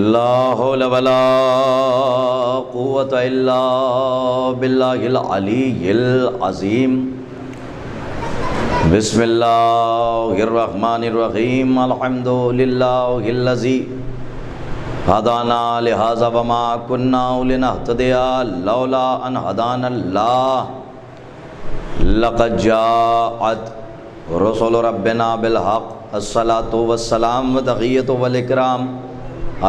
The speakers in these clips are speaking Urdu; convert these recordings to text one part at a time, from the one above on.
لا حول ولا قوة الا باللہ العلی العظیم۔ بسم اللہ الرحمن الرحیم۔ الحمد للہ الذی ہدانا لہذا وما كنا لنہتدی لولا ان ہدانا اللہ۔ لقد جاءت رسول ربنا بالحق الصلاۃ والسلام وتحیۃ والاکرام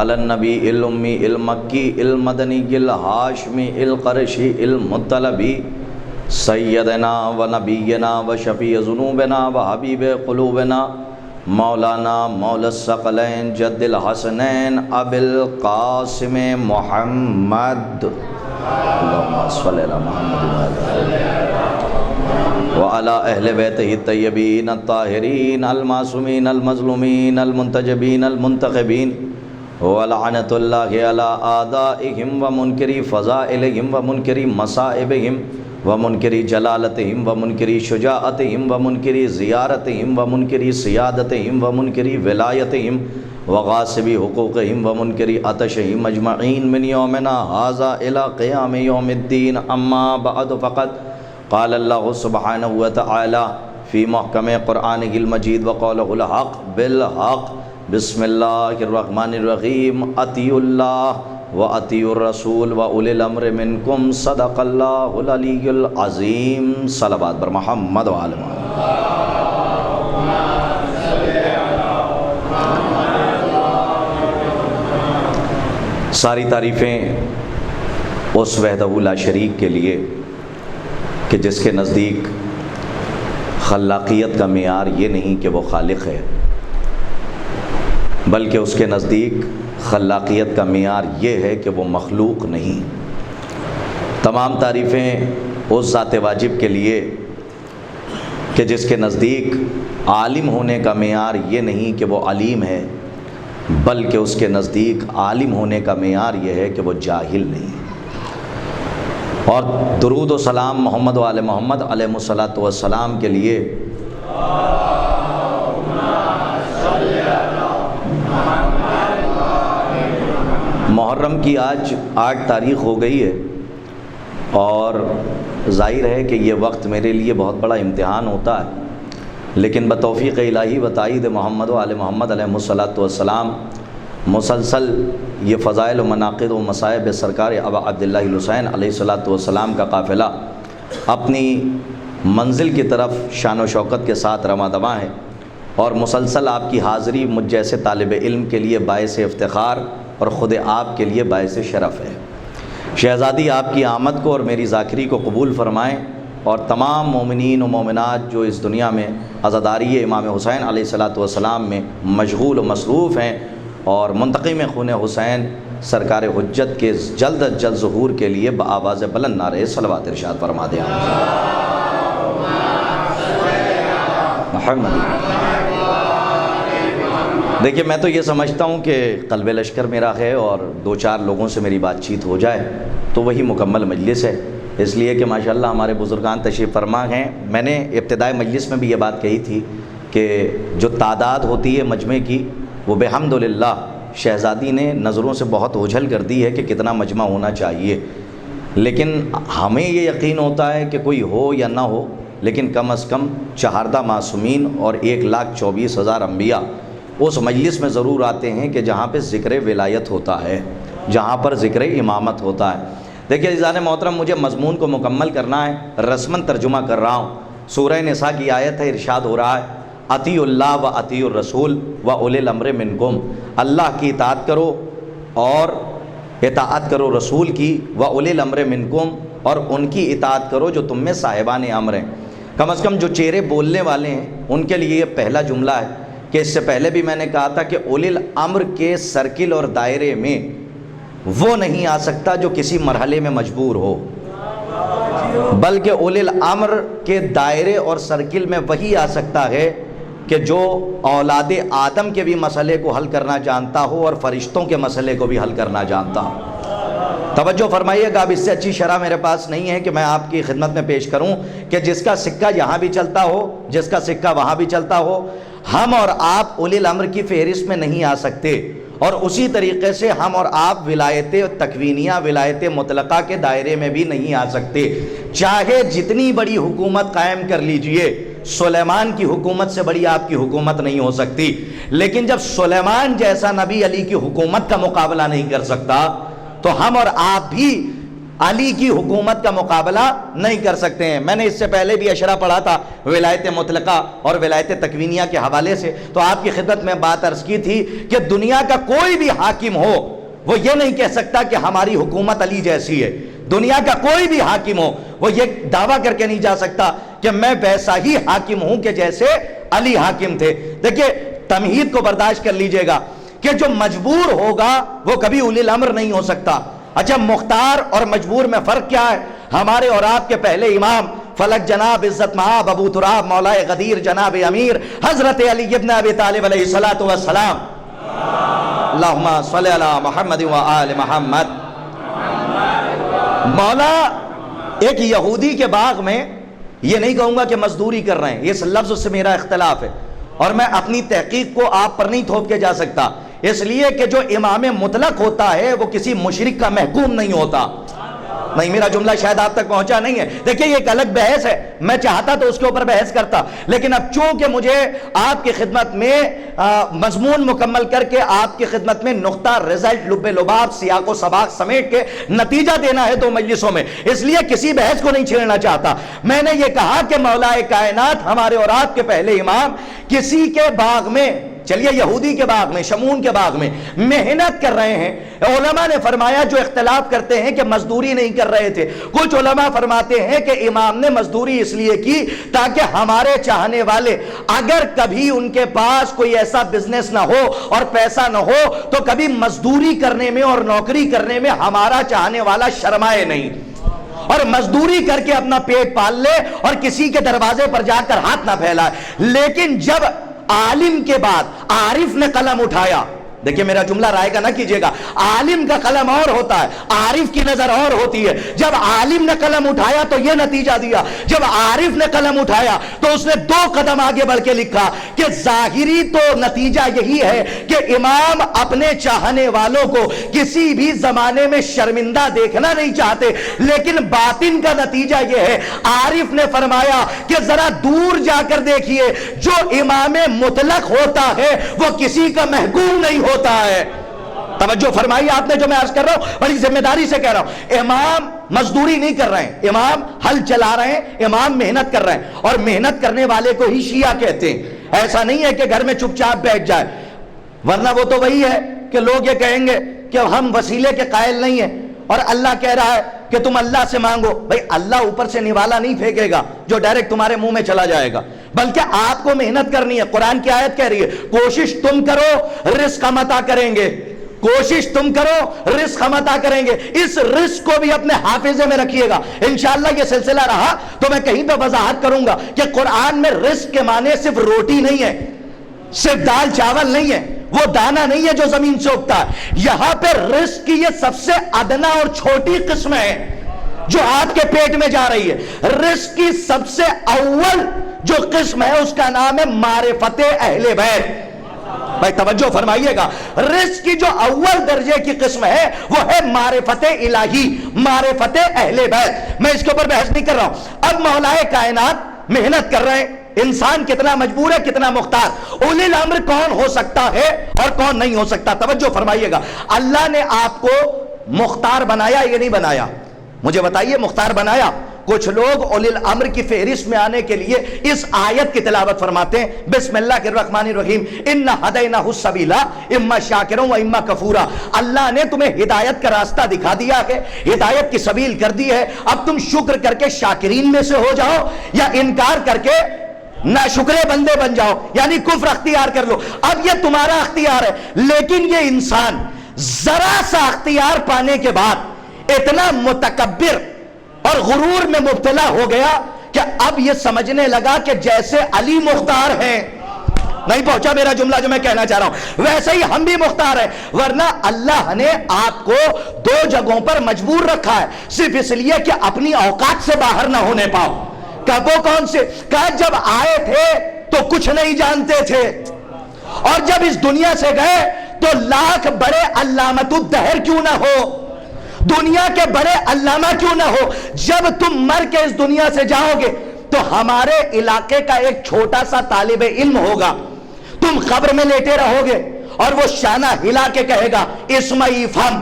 علی النبی الامی المکی المدنی الہاشمی القرشی المطلبی سیدنا و نبینا و شفیع ذنوبنا و حبیب قلوبنا مولانا مولا الثقلین جد الحسنین ابی القاسم محمد اللہم صلی علی محمد وعلی اہل بیتہ الطیبین الطاہرین المعصومین المظلومین المنتجبین المنتخبین ولعنت اللہ علی اعدائہم ومنکری فضائلہم ومنکری مصائبہم ومنکری جلالتہم ومنکری شجاعتہم ومنکری زیارتہم ومنکری سیادتہم ومنکری ولایتہم وغاصبی حقوقہم ومنکری عطشہم اجمعین من یومنا ھذا الی قیام یوم الدین۔ اما بعد فقد قال اللہ سبحانہ وتعالی فی محکم قرآنہ المجید وقولہ الحق بالحق۔ بسم اللہ الرحمن الرحیم۔ اطیعوا اللہ و اطیعوا الرسول و اولی الامر منکم، صدق اللہ العلی العظیم۔ صلوات بر محمد و آل محمد۔ ساری تعریفیں اس وحدہ لا شریک کے لیے کہ جس کے نزدیک خلاقیت کا معیار یہ نہیں کہ وہ خالق ہے، بلکہ اس کے نزدیک خلاقیت کا معیار یہ ہے کہ وہ مخلوق نہیں۔ تمام تعریفیں اس ذات واجب کے لیے کہ جس کے نزدیک عالم ہونے کا معیار یہ نہیں کہ وہ علیم ہے، بلکہ اس کے نزدیک عالم ہونے کا معیار یہ ہے کہ وہ جاہل نہیں۔ اور درود و سلام محمد و آل محمد علیہ الصلاۃ والسلام کے لیے محرم کی آج 8 تاریخ ہو گئی ہے، اور ظاہر ہے کہ یہ وقت میرے لیے بہت بڑا امتحان ہوتا ہے، لیکن بتوفیق الہی و تائید محمد و آل محمد علیہ الصلاۃ والسلام مسلسل یہ فضائل و مناقب و مصائب سرکار ابا عبداللہ الحسین علیہ الصلاۃ والسلام کا قافلہ اپنی منزل کی طرف شان و شوکت کے ساتھ رواں دواں ہے، اور مسلسل آپ کی حاضری مجھ جیسے طالب علم کے لیے باعث افتخار اور خود آپ کے لیے باعث شرف ہے۔ شہزادی آپ کی آمد کو اور میری ذاکری کو قبول فرمائیں، اور تمام مومنین و مومنات جو اس دنیا میں عزاداری امام حسین علیہ الصلاۃ والسلام میں مشغول و مصروف ہیں اور منتقم خون حسین سرکار حجت کے جلد از جلد ظہور کے لیے بآواز بلند نعرہ صلوات ارشاد فرما دیں۔ محمد دیکھیے، میں تو یہ سمجھتا ہوں کہ قلب لشکر میرا ہے، اور 2-4 لوگوں سے میری بات چیت ہو جائے تو وہی مکمل مجلس ہے، اس لیے کہ ماشاءاللہ ہمارے بزرگان تشریف فرما ہیں۔ میں نے ابتدائی مجلس میں بھی یہ بات کہی تھی کہ جو تعداد ہوتی ہے مجمع کی وہ بحمدللہ شہزادی نے نظروں سے بہت اوجھل کر دی ہے کہ کتنا مجمع ہونا چاہیے، لیکن ہمیں یہ یقین ہوتا ہے کہ کوئی ہو یا نہ ہو، لیکن کم از کم 14 معصومین اور 1,24,000 انبیاء اس مجلس میں ضرور آتے ہیں کہ جہاں پہ ذکر ولایت ہوتا ہے، جہاں پر ذکر امامت ہوتا ہے۔ دیکھیے عزیزان محترم، مجھے مضمون کو مکمل کرنا ہے، رسماً ترجمہ کر رہا ہوں۔ سورہ نساء کی آیت ہے، ارشاد ہو رہا ہے اطیعوا اللہ و اطیعوا الرسول و اولی الامر منکم، اللہ کی اطاعت کرو اور اطاعت کرو رسول کی، و اولی الامر منکم، اور ان کی اطاعت کرو جو تم میں صاحبان امر ہیں۔ کم از کم جو چہرے بولنے والے ہیں ان کے لیے یہ پہلا جملہ ہے کہ اس سے پہلے بھی میں نے کہا تھا کہ اولی الامر کے سرکل اور دائرے میں وہ نہیں آ سکتا جو کسی مرحلے میں مجبور ہو، بلکہ اولی الامر کے دائرے اور سرکل میں وہی آ سکتا ہے کہ جو اولاد آدم کے بھی مسئلے کو حل کرنا جانتا ہو اور فرشتوں کے مسئلے کو بھی حل کرنا جانتا ہو۔ توجہ فرمائیے گا، اب اس سے اچھی شرح میرے پاس نہیں ہے کہ میں آپ کی خدمت میں پیش کروں کہ جس کا سکہ یہاں بھی چلتا ہو، جس کا سکہ وہاں بھی چلتا ہو۔ ہم اور آپ اولی الامر کی فہرست میں نہیں آ سکتے، اور اسی طریقے سے ہم اور آپ ولایت تکوینیہ ولایت مطلقہ کے دائرے میں بھی نہیں آ سکتے، چاہے جتنی بڑی حکومت قائم کر لیجئے، سلیمان کی حکومت سے بڑی آپ کی حکومت نہیں ہو سکتی، لیکن جب سلیمان جیسا نبی علی کی حکومت کا مقابلہ نہیں کر سکتا تو ہم اور آپ بھی علی کی حکومت کا مقابلہ نہیں کر سکتے ہیں۔ میں نے اس سے پہلے بھی اشرا پڑھا تھا ولایت مطلقہ اور ولایت تکوینیہ کے حوالے سے، تو آپ کی خدمت میں بات عرض کی تھی کہ دنیا کا کوئی بھی حاکم ہو وہ یہ نہیں کہہ سکتا کہ ہماری حکومت علی جیسی ہے، دنیا کا کوئی بھی حاکم ہو وہ یہ دعویٰ کر کے نہیں جا سکتا کہ میں ویسا ہی حاکم ہوں کہ جیسے علی حاکم تھے۔ دیکھیں تمہید کو برداشت کر لیجئے گا کہ جو مجبور ہوگا وہ کبھی اولی الامر نہیں ہو سکتا۔ اچھا مختار اور مجبور میں فرق کیا ہے؟ ہمارے اور آپ کے پہلے امام فلک جناب عزت مآب ابو تراب مولا غدیر جناب امیر حضرت علی ابن ابی طالب علیہ الصلوۃ والسلام، اللہم صلی علی محمد و آل محمد۔ مولا ایک یہودی کے باغ میں، یہ نہیں کہوں گا کہ مزدوری کر رہے ہیں، اس لفظ سے میرا اختلاف ہے اور میں اپنی تحقیق کو آپ پر نہیں تھوپ کے جا سکتا، اس لیے کہ جو امام مطلق ہوتا ہے وہ کسی مشرک کا محکوم نہیں ہوتا۔ نہیں، میرا جملہ شاید آپ تک پہنچا نہیں ہے۔ دیکھیں یہ ایک الگ بحث ہے، میں چاہتا تو اس کے اوپر بحث کرتا، لیکن اب چونکہ مجھے آپ کی خدمت میں مضمون مکمل کر کے آپ کی خدمت میں نقطہ رزلٹ لب لباب سیاق و سباق سمیٹ کے نتیجہ دینا ہے دو مجلسوں میں، اس لیے کسی بحث کو نہیں چھیڑنا چاہتا۔ میں نے یہ کہا کہ مولا کائنات ہمارے اور آپ کے پہلے امام کسی کے باغ میں، چلیے یہودی کے باغ میں، شمون کے باغ میں محنت کر رہے ہیں، علماء نے فرمایا جو اختلاف کرتے ہیں کہ مزدوری نہیں کر رہے تھے، کچھ علماء فرماتے ہیں کہ امام نے مزدوری اس لیے کی تاکہ ہمارے چاہنے والے اگر کبھی ان کے پاس کوئی ایسا بزنس نہ ہو اور پیسہ نہ ہو تو کبھی مزدوری کرنے میں اور نوکری کرنے میں ہمارا چاہنے والا شرمائے نہیں اور مزدوری کر کے اپنا پیٹ پال لے اور کسی کے دروازے پر جا کر ہاتھ نہ پھیلائے۔ لیکن جب عالم کے بعد عارف نے قلم اٹھایا، دیکھیں میرا جملہ رائے کا نہ کیجئے گا، عالم کا قلم اور ہوتا ہے، عارف کی نظر اور ہوتی ہے۔ جب عالم نے قلم اٹھایا تو یہ نتیجہ دیا، جب عارف نے قلم اٹھایا تو اس نے 2 قدم آگے بڑھ کے لکھا کہ ظاہری تو نتیجہ یہی ہے کہ امام اپنے چاہنے والوں کو کسی بھی زمانے میں شرمندہ دیکھنا نہیں چاہتے، لیکن باطن کا نتیجہ یہ ہے، عارف نے فرمایا کہ ذرا دور جا کر دیکھیے، جو امام مطلق ہوتا ہے وہ کسی کا محکوم نہیں ہوتا ہے۔ توجہ فرمائی آپ نے جو میں عرض کر رہا ہوں، بڑی ذمہ داری سے کہہ رہا ہوں۔ امام مزدوری نہیں کر رہے ہیں، امام ہل چلا رہے ہیں، امام محنت کر رہے ہیں، اور محنت کرنے والے کو ہی شیعہ کہتے ہیں۔ ایسا نہیں ہے کہ گھر میں چپ چاپ بیٹھ جائے، ورنہ وہ تو وہی ہے کہ لوگ یہ کہیں گے کہ ہم وسیلے کے قائل نہیں ہیں اور اللہ کہہ رہا ہے کہ تم اللہ سے مانگو۔ بھئی اللہ اوپر سے نوالا نہیں پھینکے گا جو ڈائریکٹ تمہارے منہ میں چلا جائے گا، بلکہ آپ کو محنت کرنی ہے۔ قرآن کی آیت کہہ رہی ہے کوشش تم کرو رزق ہم عطا کریں گے، کوشش تم کرو رزق ہم عطا کریں گے۔ اس رزق کو بھی اپنے حافظے میں رکھیے گا۔ انشاءاللہ یہ سلسلہ رہا تو میں کہیں پہ وضاحت کروں گا کہ قرآن میں رزق کے معنی صرف روٹی نہیں ہے، صرف دال چاول نہیں ہے، وہ دانہ نہیں ہے جو زمین سے اگتا ہے۔ یہاں پہ رزق کی یہ سب سے ادنا اور چھوٹی قسم ہے جو آپ کے پیٹ میں جا رہی ہے۔ رزق کی سب سے اول جو قسم ہے اس کا نام ہے معرفت اہل بیت۔ بھائی توجہ فرمائیے گا، رزق کی جو اول درجے کی قسم ہے وہ ہے معرفت الہی، معرفت اہل بیت۔ میں اس کے اوپر بحث نہیں کر رہا ہوں۔ اب مولا کائنات محنت کر رہے ہیں، انسان کتنا مجبور ہے کتنا مختار، اولی الامر کون ہو سکتا ہے اور کون نہیں ہو سکتا۔ توجہ فرمائیے گا، اللہ نے آپ کو مختار بنایا یہ نہیں بنایا؟ مجھے بتائیے مختار بنایا؟ کچھ لوگ اولی الامر کی فہرست میں آنے کے لیے اس آیت کی تلاوت فرماتے ہیں، بسم اللہ الرحمن الرحیم انا ہدیناہ السبیل اما شاکرا و اما کفورا۔ اللہ نے تمہیں ہدایت کا راستہ دکھا دیا ہے، ہدایت کی سبیل کر دی ہے، اب تم شکر کر کے شاکرین میں سے ہو جاؤ یا انکار کر کے ناشکرے بندے بن جاؤ، یعنی کفر اختیار کر لو۔ اب یہ تمہارا اختیار ہے، لیکن یہ انسان ذرا سا اختیار پانے کے بعد اتنا متکبر اور غرور میں مبتلا ہو گیا کہ اب یہ سمجھنے لگا کہ جیسے علی مختار ہیں، نہیں پہنچا میرا جملہ جو میں کہنا چاہ رہا ہوں، ویسے ہی ہم بھی مختار ہیں۔ ورنہ اللہ نے آپ کو 2 جگہوں پر مجبور رکھا ہے صرف اس لیے کہ اپنی اوقات سے باہر نہ ہونے پاؤ۔ کہ وہ کون سے؟ کہا جب آئے تھے تو کچھ نہیں جانتے تھے، اور جب اس دنیا سے گئے تو لاکھ بڑے علامت الدہر کیوں نہ ہو، دنیا کے بڑے علامہ کیوں نہ ہو، جب تم مر کے اس دنیا سے جاؤ گے تو ہمارے علاقے کا ایک چھوٹا سا طالب علم ہوگا، تم قبر میں لیٹے رہو گے اور وہ شانہ ہلا کے کہے گا اسمعی فہم،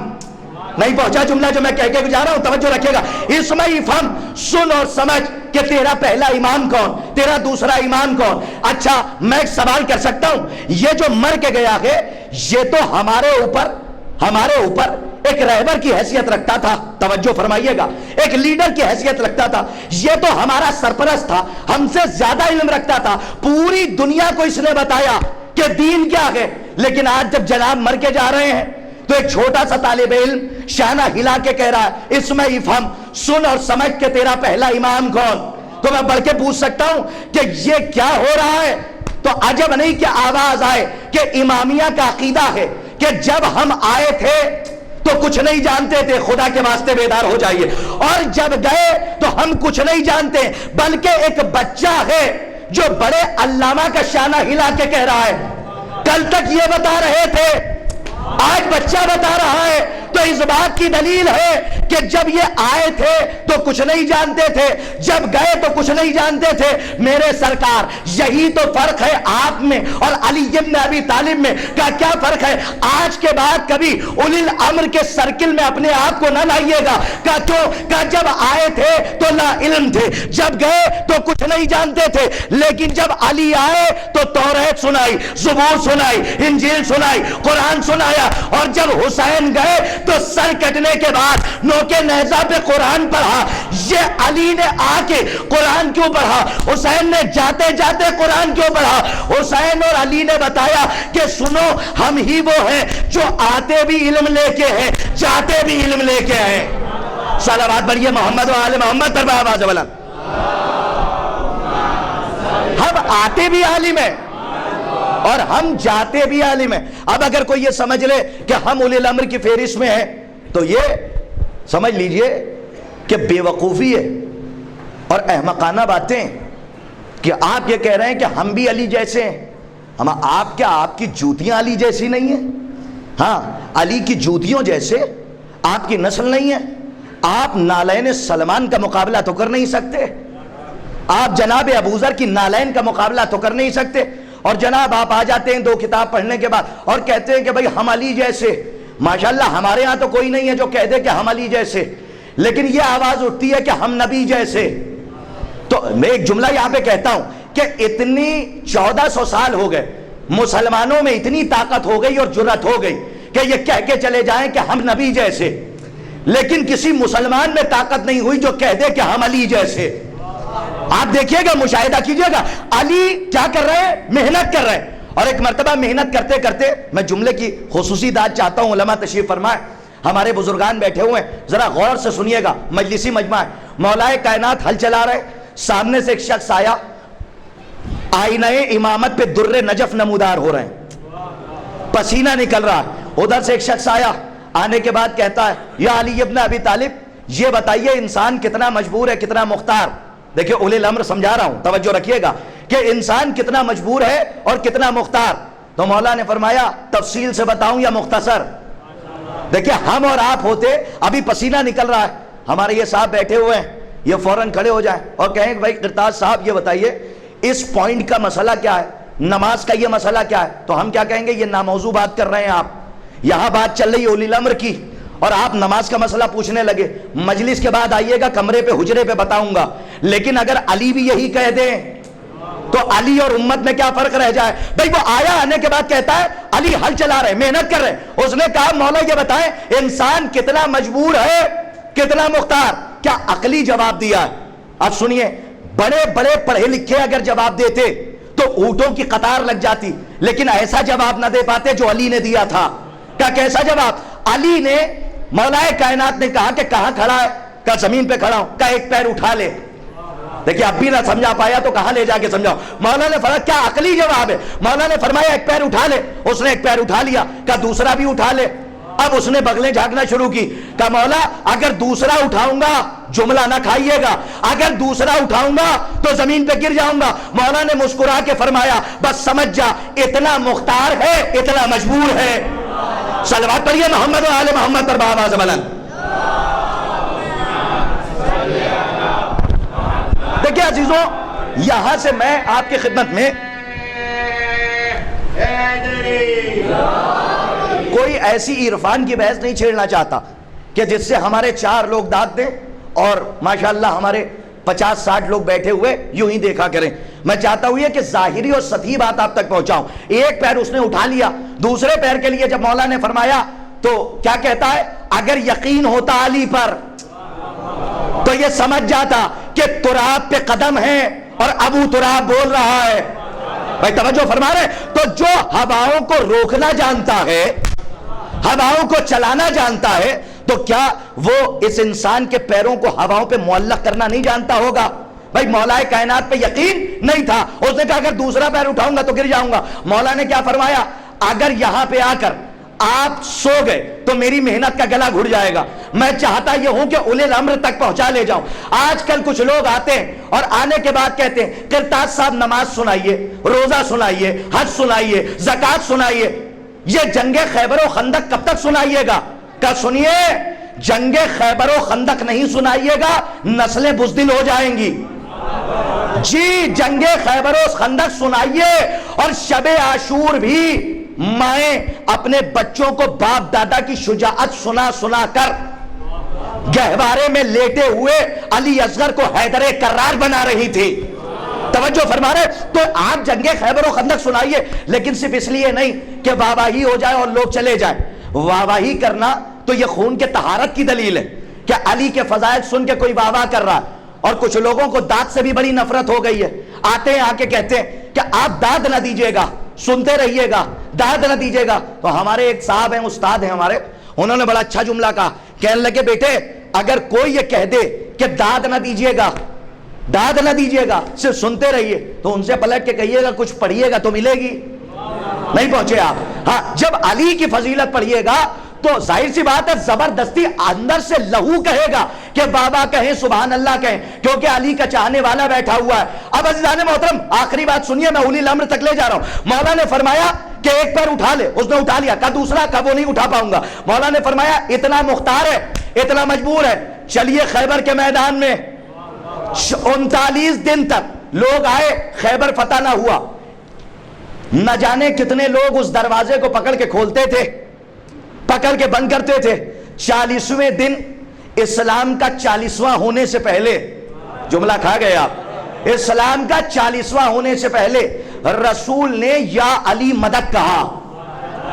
نہیں پہنچا جملہ جو میں کہہ کے جا رہا ہوں، توجہ رکھے گا، اسمعی فہم، سن اور سمجھ کہ تیرا پہلا ایمان کون، تیرا دوسرا ایمان کون۔ اچھا میں ایک سوال کر سکتا ہوں، یہ جو مر کے گیا ہے یہ تو ہمارے اوپر ایک رہبر کی حیثیت رکھتا تھا، توجہ فرمائیے گا، ایک لیڈر کی حیثیت رکھتا تھا، یہ تو ہمارا سرپرست تھا، ہم سے زیادہ علم رکھتا تھا، پوری دنیا کو اس نے بتایا کہ دین کیا ہے، لیکن آج جب جناب مر کے جا رہے ہیں تو ایک چھوٹا سا طالب علم شانہ ہلا کے کہہ رہا ہے اسمعی فہم، سن اور سمجھ کے تیرا پہلا ایمان کون۔ تو میں بڑھ کے پوچھ سکتا ہوں کہ یہ کیا ہو رہا ہے؟ تو عجب نہیں کہ آواز آئے کہ امامیہ کا عقیدہ ہے کہ جب ہم آئے تھے تو کچھ نہیں جانتے تھے، خدا کے واسطے بیدار ہو جائیے، اور جب گئے تو ہم کچھ نہیں جانتے، بلکہ ایک بچہ ہے جو بڑے علامہ کا شانہ ہلا کے کہہ رہا ہے کل تک یہ بتا رہے تھے، آج بچہ بتا رہا ہے، تو اس بات کی دلیل ہے کہ جب یہ آئے تھے تو کچھ نہیں جانتے تھے، جب گئے تو کچھ نہیں جانتے تھے۔ میرے سرکار یہی تو فرق ہے آپ میں اور علی بن ابی طالب میں۔ کیا فرق ہے؟ آج کے بعد کبھی اولی الامر کے سرکل میں اپنے آپ کو نہ لائیے گا، کیوں؟ جب آئے تھے تو لا علم تھے، جب گئے تو کچھ نہیں جانتے تھے، لیکن جب علی آئے تو توریت سنائی، زبور سنائی، انجیل سنائی، قرآن سنایا، اور جب حسین گئے تو سر کٹنے کے بعد نوکے نیزہ پہ قرآن پڑھا۔ یہ علی نے آ کے قرآن کیوں پڑھا؟ حسین نے جاتے جاتے قرآن کیوں پڑھا؟ حسین اور علی نے بتایا کہ سنو ہم ہی وہ ہیں جو آتے بھی علم لے کے ہیں، جاتے بھی علم لے کے ہیں۔ صلوات بڑھیے محمد و آل محمد پر آواز بلند۔ ہم آتے بھی عالم ہیں اور ہم جاتے بھی عالم ہیں۔ اب اگر کوئی یہ سمجھ لے کہ ہم اولی الامر کی فہرست میں ہیں تو یہ سمجھ لیجئے کہ بے وقوفی ہے اور احمقانہ باتیں، کہ آپ یہ کہہ رہے ہیں کہ ہم بھی علی جیسے ہیں۔ آپ کی جوتیاں علی جیسی نہیں ہیں؟ ہاں، علی کی جوتیوں جیسے آپ کی نسل نہیں ہے۔ آپ نالین سلمان کا مقابلہ تو کر نہیں سکتے، آپ جناب ابوذر کی نالین کا مقابلہ تو کر نہیں سکتے، اور جناب آپ آ جاتے ہیں 2 کتاب پڑھنے کے بعد اور کہتے ہیں کہ بھئی ہم علی جیسے۔ ماشاءاللہ ہمارے ہاں تو کوئی نہیں ہے جو کہہ دے کہ ہم علی جیسے، لیکن یہ آواز اٹھتی ہے کہ ہم نبی جیسے۔ تو میں ایک جملہ یہاں پہ کہتا ہوں کہ اتنی 1400 سال ہو گئے، مسلمانوں میں اتنی طاقت ہو گئی اور جرأت ہو گئی کہ یہ کہہ کے چلے جائیں کہ ہم نبی جیسے، لیکن کسی مسلمان میں طاقت نہیں ہوئی جو کہہ دے کہ ہم علی جیسے۔ آپ دیکھیے گا، مشاہدہ کیجئے گا، علی کیا کر رہے ہیں؟ محنت کر رہے ہیں، اور ایک مرتبہ محنت کرتے کرتے، میں جملے کی خصوصی داد چاہتا ہوں، علماء تشریف فرمائیں، ہمارے بزرگان بیٹھے ہوئے ہیں، ذرا غور سے سنیے گا، مجلسی مجمع ہے، مولا کائنات حل چلا رہے، سامنے سے ایک شخص آیا، آئینہ امامت پہ در نجف نمودار ہو رہے ہیں، پسینہ نکل رہا ہے، ادھر سے ایک شخص آیا، آنے کے بعد کہتا ہے یا علی ابن ابی طالب یہ بتائیے انسان کتنا مجبور ہے کتنا مختار۔ دیکھیں اولی الامر سمجھا رہا ہوں، توجہ رکھیے گا کہ انسان کتنا مجبور ہے اور کتنا مختار۔ تو مولا نے فرمایا تفصیل سے بتاؤں یا مختصر؟ دیکھیں ہم اور آپ ہوتے، ابھی پسینہ نکل رہا ہے، ہمارے یہ صاحب بیٹھے ہوئے ہیں، یہ فوراً کھڑے ہو جائیں اور کہیں کہ بھائی قرطاس صاحب یہ بتائیے اس پوائنٹ کا مسئلہ کیا ہے، نماز کا یہ مسئلہ کیا ہے؟ تو ہم کیا کہیں گے؟ یہ ناموضوع بات کر رہے ہیں آپ، یہاں بات چل رہی ہے اولی الامر کی اور آپ نماز کا مسئلہ پوچھنے لگے، مجلس کے بعد آئیے گا کمرے پہ حجرے پہ بتاؤں گا۔ لیکن اگر علی بھی یہی کہہ دیں تو علی اور امت میں کیا فرق رہ جائے؟ بھئی وہ آیا، آنے کے بعد کہتا ہے علی حل چلا رہے، محنت کر رہے، اس نے کہا مولا یہ بتائیں انسان کتنا مجبور ہے کتنا مختار؟ کیا عقلی جواب دیا ہے؟ اب سنیے، بڑے بڑے پڑھے لکھے اگر جواب دیتے تو اونٹوں کی قطار لگ جاتی، لیکن ایسا جواب نہ دے پاتے جو علی نے دیا تھا۔ کیسا جواب؟ علی نے، مولا کائنات نے کہا کہ کہاں کھڑا ہے؟ کہا زمین پہ کھڑا ہوں۔ کہا ایک پیر اٹھا لے۔ دیکھیں اب بھی نہ سمجھا پایا تو کہاں لے جا کے سمجھاؤ؟ مولا نے فرمایا کیا عقلی جواب ہے؟ مولا نے فرمایا ایک پیر اٹھا لے، اس نے ایک پیر اٹھا لیا۔ کہا دوسرا بھی اٹھا لے۔ اب اس نے بغلیں جھانکنا شروع کی۔ کہا مولا اگر دوسرا اٹھاؤں گا جملہ نہ کھائیے گا، اگر دوسرا اٹھاؤں گا تو زمین پہ گر جاؤں گا۔ مولا نے مسکرا کے فرمایا بس سمجھ جا اتنا مختار ہے اتنا مجبور ہے۔ صلوات پڑھیے محمد و آل محمد پر بآواز بلند. دیکھیں عزیزوں، یہاں سے میں آپ کی خدمت میں کوئی ایسی عرفان کی بحث نہیں چھیڑنا چاہتا کہ جس سے ہمارے 4 لوگ داد دیں اور ماشاءاللہ ہمارے 50-60 لوگ بیٹھے ہوئے یوں ہی دیکھا کریں. میں چاہتا ہوں یہ کہ ظاہری اور سطحی بات آپ تک پہنچاؤں. ایک پیر اس نے اٹھا لیا، دوسرے پیر کے لیے جب مولا نے فرمایا تو کیا کہتا ہے؟ اگر یقین ہوتا علی پر تو یہ سمجھ جاتا کہ تراب پہ قدم ہے اور ابو تراب بول رہا ہے. بھائی توجہ فرما رہے. تو جو ہواؤں کو روکنا جانتا ہے، ہواؤں کو چلانا جانتا ہے، تو کیا وہ اس انسان کے پیروں کو ہواؤں پہ معلق کرنا نہیں جانتا ہوگا؟ بھائی مولا کائنات پہ یقین نہیں تھا، اس نے کہا اگر دوسرا پیر اٹھاؤں گا تو گر جاؤں گا. مولا نے کیا فرمایا؟ اگر یہاں پہ آ کر آپ سو گئے تو میری محنت کا گلا گھٹ جائے گا. میں چاہتا یہ ہوں کہ اولے الامر تک پہنچا لے جاؤں. آج کل کچھ لوگ آتے ہیں اور آنے کے بعد کہتے ہیں قرطاس صاحب نماز سنائیے، روزہ سنائیے، حج سنائیے، زکوٰۃ سنائیے. یہ جنگ خیبر و خندق کب تک سنائیے گا؟ کہ سنیے، جنگ خیبر و خندق نہیں سنائیے گا، نسلیں بزدل ہو جائیں گی. جی جنگ خیبر و خندق سنائیے. اور شب عاشور بھی مائیں اپنے بچوں کو باپ دادا کی شجاعت سنا سنا کر گہوارے میں لیٹے ہوئے علی اصغر کو حیدر کرار بنا رہی تھی. توجہ فرما رہے. تو آپ جنگ خیبر و خندق سنائیے، لیکن صرف اس لیے نہیں کہ واہ واہی ہو جائے اور لوگ چلے جائیں. واہ واہی کرنا تو یہ خون کے طہارت کی دلیل ہے کہ علی کے فضائل سن کے کوئی واہ واہ کر رہا ہے. اور کچھ لوگوں کو داد سے بھی بڑی نفرت ہو گئی ہے. آتے ہیں آ کے کہتے ہیں کہ آپ داد نہ دیجیے گا، سنتے رہیے گا، داد نہ دیجیے گا. تو ہمارے ایک صاحب ہیں، استاد ہیں ہمارے، انہوں نے بڑا اچھا جملہ کہا. کہنے لگے بیٹے اگر کوئی یہ کہہ دے کہ داد نہ دیجیے گا، داد نہ دیجیے گا، صرف سنتے رہیے، تو ان سے پلٹ کے کہیے گا کچھ پڑھیے گا تو ملے گی. نہیں پہنچے آپ. ہاں جب علی کی فضیلت پڑھیے گا تو ظاہر سی بات ہے زبردستی اندر سے لہو کہے گا کہ بابا کہیں سبحان اللہ کہیں، کیونکہ علی کا چاہنے والا بیٹھا ہوا ہے. اب عزیزان محترم آخری بات سنیے، میں اولی الامر تک لے جا رہا ہوں. مولا نے فرمایا کہ ایک پیر اٹھا لے، اس نے اٹھا لیا. کہا دوسرا، کہا وہ نہیں اٹھا پاؤں گا. مولا نے فرمایا اتنا مختار ہے، اتنا مجبور ہے، چلیے خیبر کے میدان میں. 39 دن تک لوگ آئے، خیبر فتح نہ ہوا. نہ جانے کتنے لوگ اس دروازے کو پکڑ کے کھولتے تھے، پکڑ کے بند کرتے تھے. 40ویں دن اسلام کا 40واں ہونے سے پہلے، جملہ کھا گئے آپ، اسلام کا 40واں ہونے سے پہلے رسول نے یا علی مدد کہا.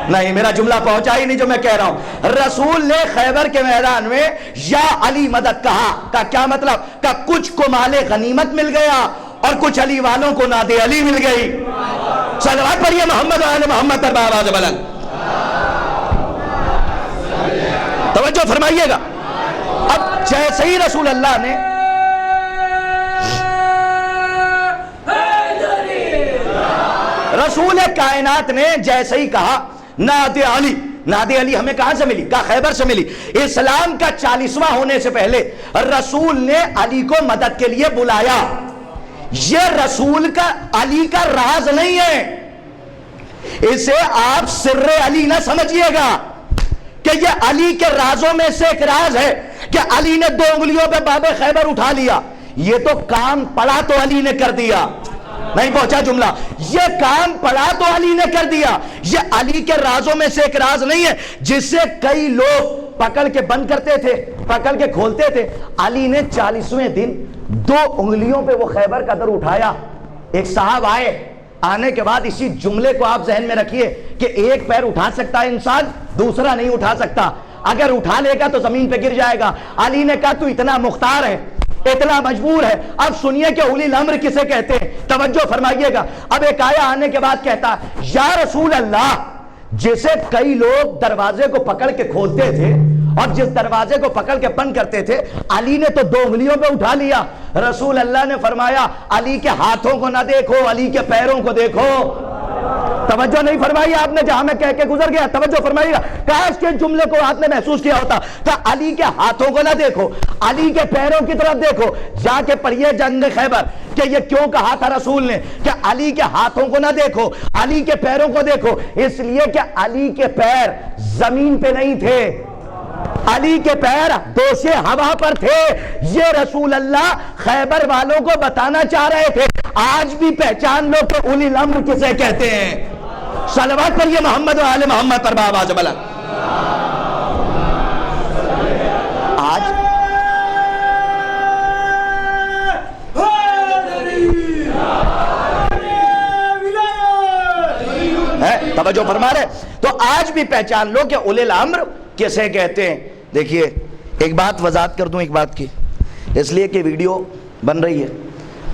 نہیں میرا جملہ پہنچا ہی نہیں جو میں کہہ رہا ہوں. رسول نے خیبر کے میدان میں یا علی مدد کہا. کا کیا مطلب؟ کہ کچھ کو مال غنیمت مل گیا اور کچھ علی والوں کو ناد علی مل گئی. صلوات پڑھیے محمد و آل محمد پر بآواز بلند. توجہ فرمائیے گا. اب جیسے ہی رسول اللہ نے رسول کائنات نے جیسے ہی کہا ناد علی، ناد علی ہمیں کہاں سے ملی؟ کہا خیبر سے ملی. اسلام کا 40واں ہونے سے پہلے رسول نے علی کو مدد کے لیے بلایا. یہ رسول کا علی کا راز نہیں ہے، اسے آپ سر علی نہ سمجھیے گا کہ یہ علی کے رازوں میں سے ایک راز ہے کہ علی نے 2 انگلیوں پہ باب خیبر اٹھا لیا. یہ تو کام پڑا تو علی نے کر دیا. نہیں پہنچا جملہ. یہ کام پڑا تو علی نے کر دیا. یہ علی کے رازوں میں سے ایک راز نہیں ہے جسے کئی لوگ پکڑ کے بند کرتے تھے، پکڑ کے کھولتے تھے. علی نے 40ویں دن 2 انگلیوں پہ وہ خیبر کا در اٹھایا. ایک صاحب آئے، آنے کے بعد اسی جملے کو آپ ذہن میں رکھیے کہ ایک پیر اٹھا سکتا ہے انسان، دوسرا نہیں اٹھا سکتا. اگر اٹھا لے گا تو زمین پہ گر جائے گا. علی نے کہا تو اتنا مختار ہے، اتنا مجبور ہے. اب سنیے کہ اولی الامر کسے کہتے ہیں، توجہ فرمائیے گا. اب ایک آیا آنے کے بعد کہتا یا رسول اللہ، جسے کئی لوگ دروازے کو پکڑ کے کھولتے تھے اور جس دروازے کو پکڑ کے بند کرتے تھے، علی نے تو 2 انگلیوں پہ اٹھا لیا. رسول اللہ نے فرمایا علی کے ہاتھوں کو نہ دیکھو، علی کے پیروں کو دیکھو. توجہ نہیں فرمائی آپ نے جہاں میں کہہ کے گزر گیا. توجہ فرمائیے گا. کاش کے جملے کو آپ نے محسوس کیا ہوتا. کہ علی کے ہاتھوں کو نہ دیکھو، علی کے پیروں کی طرف دیکھو. جا کے پڑھیے جنگ خیبر کہ یہ کیوں کہا تھا رسول نے کہ علی کے ہاتھوں کو نہ دیکھو، علی کے پیروں کو دیکھو؟ اس لیے کہ علی کے پیر زمین پہ نہیں تھے، علی کے پیر دوش ہوا پر تھے۔ یہ رسول اللہ خیبر والوں کو بتانا چاہ رہے تھے، آج بھی پہچان لو کہ اولی الامر کسے کہتے ہیں۔ صلوات پڑھیے محمد و آل محمد پر بآواز بلند۔ آج توجہ فرما رہے، تو آج بھی پہچان لو کہ اولی الامر کسے کہتے ہیں۔ دیکھیے ایک بات وضاحت کر دوں ایک بات کی، اس لیے کہ ویڈیو بن رہی ہے،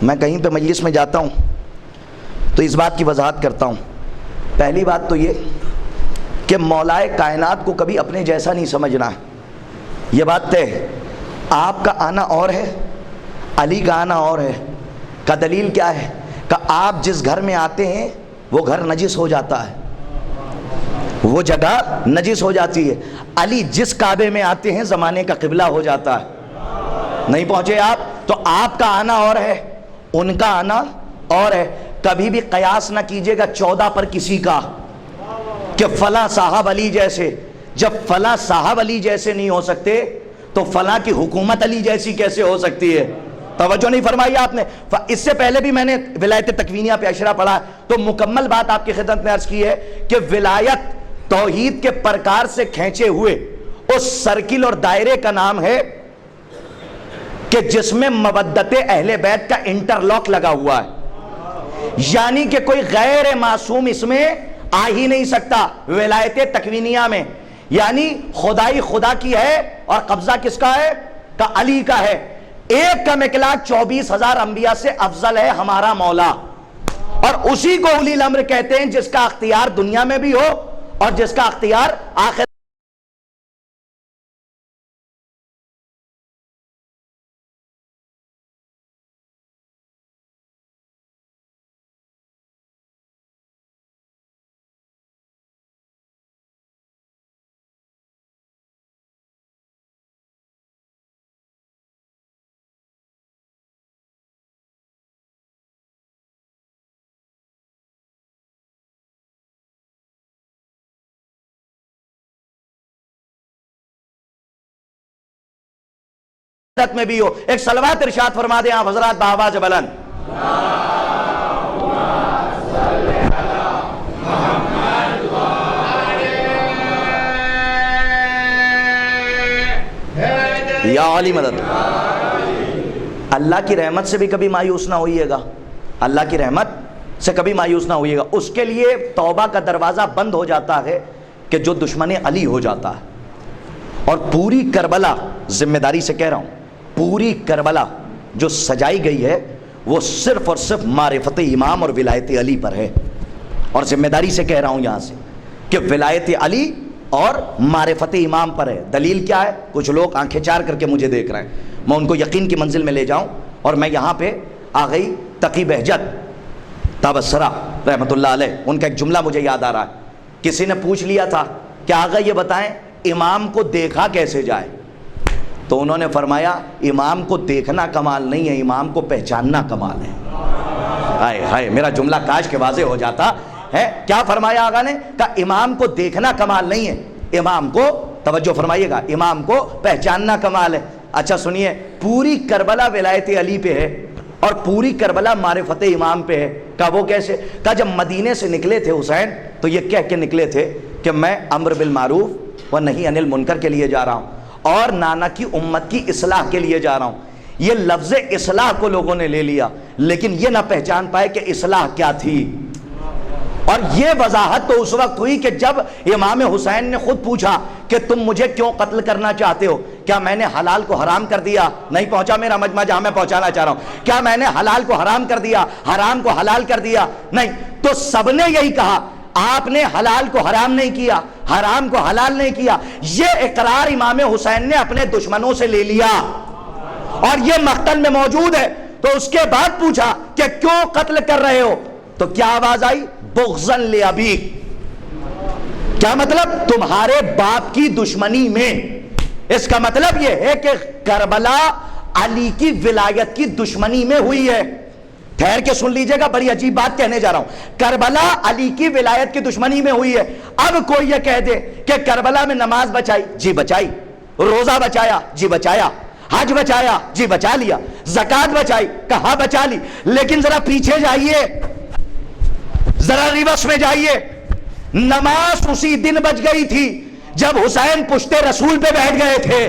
میں کہیں پہ مجلس میں جاتا ہوں تو اس بات کی وضاحت کرتا ہوں۔ پہلی بات تو یہ کہ مولائے کائنات کو کبھی اپنے جیسا نہیں سمجھنا ہے، یہ بات طے ہے۔ آپ کا آنا اور ہے، علی کا آنا اور ہے۔ کا دلیل کیا ہے؟ کہ آپ جس گھر میں آتے ہیں وہ گھر نجس ہو جاتا ہے، وہ جگہ نجس ہو جاتی ہے۔ علی جس کعبے میں آتے ہیں زمانے کا قبلہ ہو جاتا ہے۔ نہیں پہنچے آپ؟ تو آپ کا آنا اور ہے، ان کا آنا اور ہے۔ کبھی بھی قیاس نہ کیجئے گا 14 پر کسی کا کہ فلاں صاحب علی جیسے۔ جب فلاں صاحب علی جیسے نہیں ہو سکتے تو فلاں کی حکومت علی جیسی کیسے ہو سکتی ہے؟ توجہ نہیں فرمائی آپ نے۔ اس سے پہلے بھی میں نے ولایت تکوینیہ پہ اشرا پڑھا تو مکمل بات آپ کی خدمت میں عرض کی ہے کہ ولایت توحید کے پرکار سے کھینچے ہوئے اس سرکل اور دائرے کا نام ہے کہ جس میں مودت اہل بیت کا انٹرلاک لگا ہوا ہے، یعنی کہ کوئی غیر معصوم اس میں آ ہی نہیں سکتا ولایت تکوینیہ میں۔ یعنی خدائی خدا کی ہے اور قبضہ کس کا ہے؟ کہ علی کا ہے۔ ایک کا مقلاق 24,000 انبیاء سے افضل ہے ہمارا مولا، اور اسی کو اولی الامر کہتے ہیں جس کا اختیار دنیا میں بھی ہو اور جس کا اختیار آخر میں بھی ہو۔ ایک صلوات ارشاد فرما دیں آپ حضرات بآواز بلند۔ یا علی مدد۔ اللہ کی رحمت سے بھی کبھی مایوس نہ ہوئیے گا، اللہ کی رحمت سے کبھی مایوس نہ ہوئیے گا۔ اس کے لیے توبہ کا دروازہ بند ہو جاتا ہے کہ جو دشمن علی ہو جاتا ہے۔ اور پوری کربلا، ذمہ داری سے کہہ رہا ہوں، پوری کربلا جو سجائی گئی ہے وہ صرف اور صرف معرفت امام اور ولایت علی پر ہے۔ اور ذمہ داری سے کہہ رہا ہوں یہاں سے کہ ولایت علی اور معرفت امام پر ہے۔ دلیل کیا ہے؟ کچھ لوگ آنکھیں چار کر کے مجھے دیکھ رہے ہیں، میں ان کو یقین کی منزل میں لے جاؤں۔ اور میں یہاں پہ آ گئی تقی بہجت تبصرہ رحمۃ اللہ علیہ، ان کا ایک جملہ مجھے یاد آ رہا ہے۔ کسی نے پوچھ لیا تھا کہ آغا یہ بتائیں امام کو دیکھا کیسے جائے؟ تو انہوں نے فرمایا امام کو دیکھنا کمال نہیں ہے، امام کو پہچاننا کمال ہے۔ ہائے ہائے، میرا جملہ کاش کے واضح ہو جاتا ہے۔ کیا فرمایا آقا نے؟ کہ امام کو دیکھنا کمال نہیں ہے، امام کو، توجہ فرمائیے گا، امام کو پہچاننا کمال ہے۔ اچھا سنیے، پوری کربلا ولایت علی پہ ہے اور پوری کربلا معرفت امام پہ ہے۔ کہ وہ کیسے؟ کہ جب مدینے سے نکلے تھے حسین تو یہ کہہ کے نکلے تھے کہ میں امر بالمعروف و نہی عن المنکر کے لیے جا رہا ہوں اور نانا کی امت کی اصلاح کے لیے جا رہا ہوں۔ یہ لفظ اصلاح کو لوگوں نے لے لیا لیکن یہ نہ پہچان پائے کہ اصلاح کیا تھی۔ اور یہ وضاحت تو اس وقت ہوئی کہ جب امام حسین نے خود پوچھا کہ تم مجھے کیوں قتل کرنا چاہتے ہو؟ کیا میں نے حلال کو حرام کر دیا؟ نہیں پہنچا میرا مجمع جہاں میں پہنچانا چاہ رہا ہوں۔ کیا میں نے حلال کو حرام کر دیا، حرام کو حلال کر دیا؟ نہیں۔ تو سب نے یہی کہا، آپ نے حلال کو حرام نہیں کیا، حرام کو حلال نہیں کیا۔ یہ اقرار امام حسین نے اپنے دشمنوں سے لے لیا اور یہ مقتل میں موجود ہے۔ تو اس کے بعد پوچھا کہ کیوں قتل کر رہے ہو؟ تو کیا آواز آئی؟ بغضاً لأبیک۔ کیا مطلب؟ تمہارے باپ کی دشمنی میں۔ اس کا مطلب یہ ہے کہ کربلا علی کی ولایت کی دشمنی میں ہوئی ہے۔ ٹھہر کے سن لیجئے گا، بڑی عجیب بات کہنے جا رہا ہوں. کربلا علی کی ولایت کی دشمنی میں ہوئی ہے. اب کوئی یہ کہہ دے کہ کربلا میں نماز بچائی، جی بچائی. روزہ بچایا، جی بچایا. حج بچایا، جی بچا لیا. زکات بچائی، کہاں بچا لی. لیکن ذرا پیچھے جائیے، ذرا ریورس میں جائیے. نماز اسی دن بچ گئی تھی جب حسین پشت رسول پہ بیٹھ گئے تھے.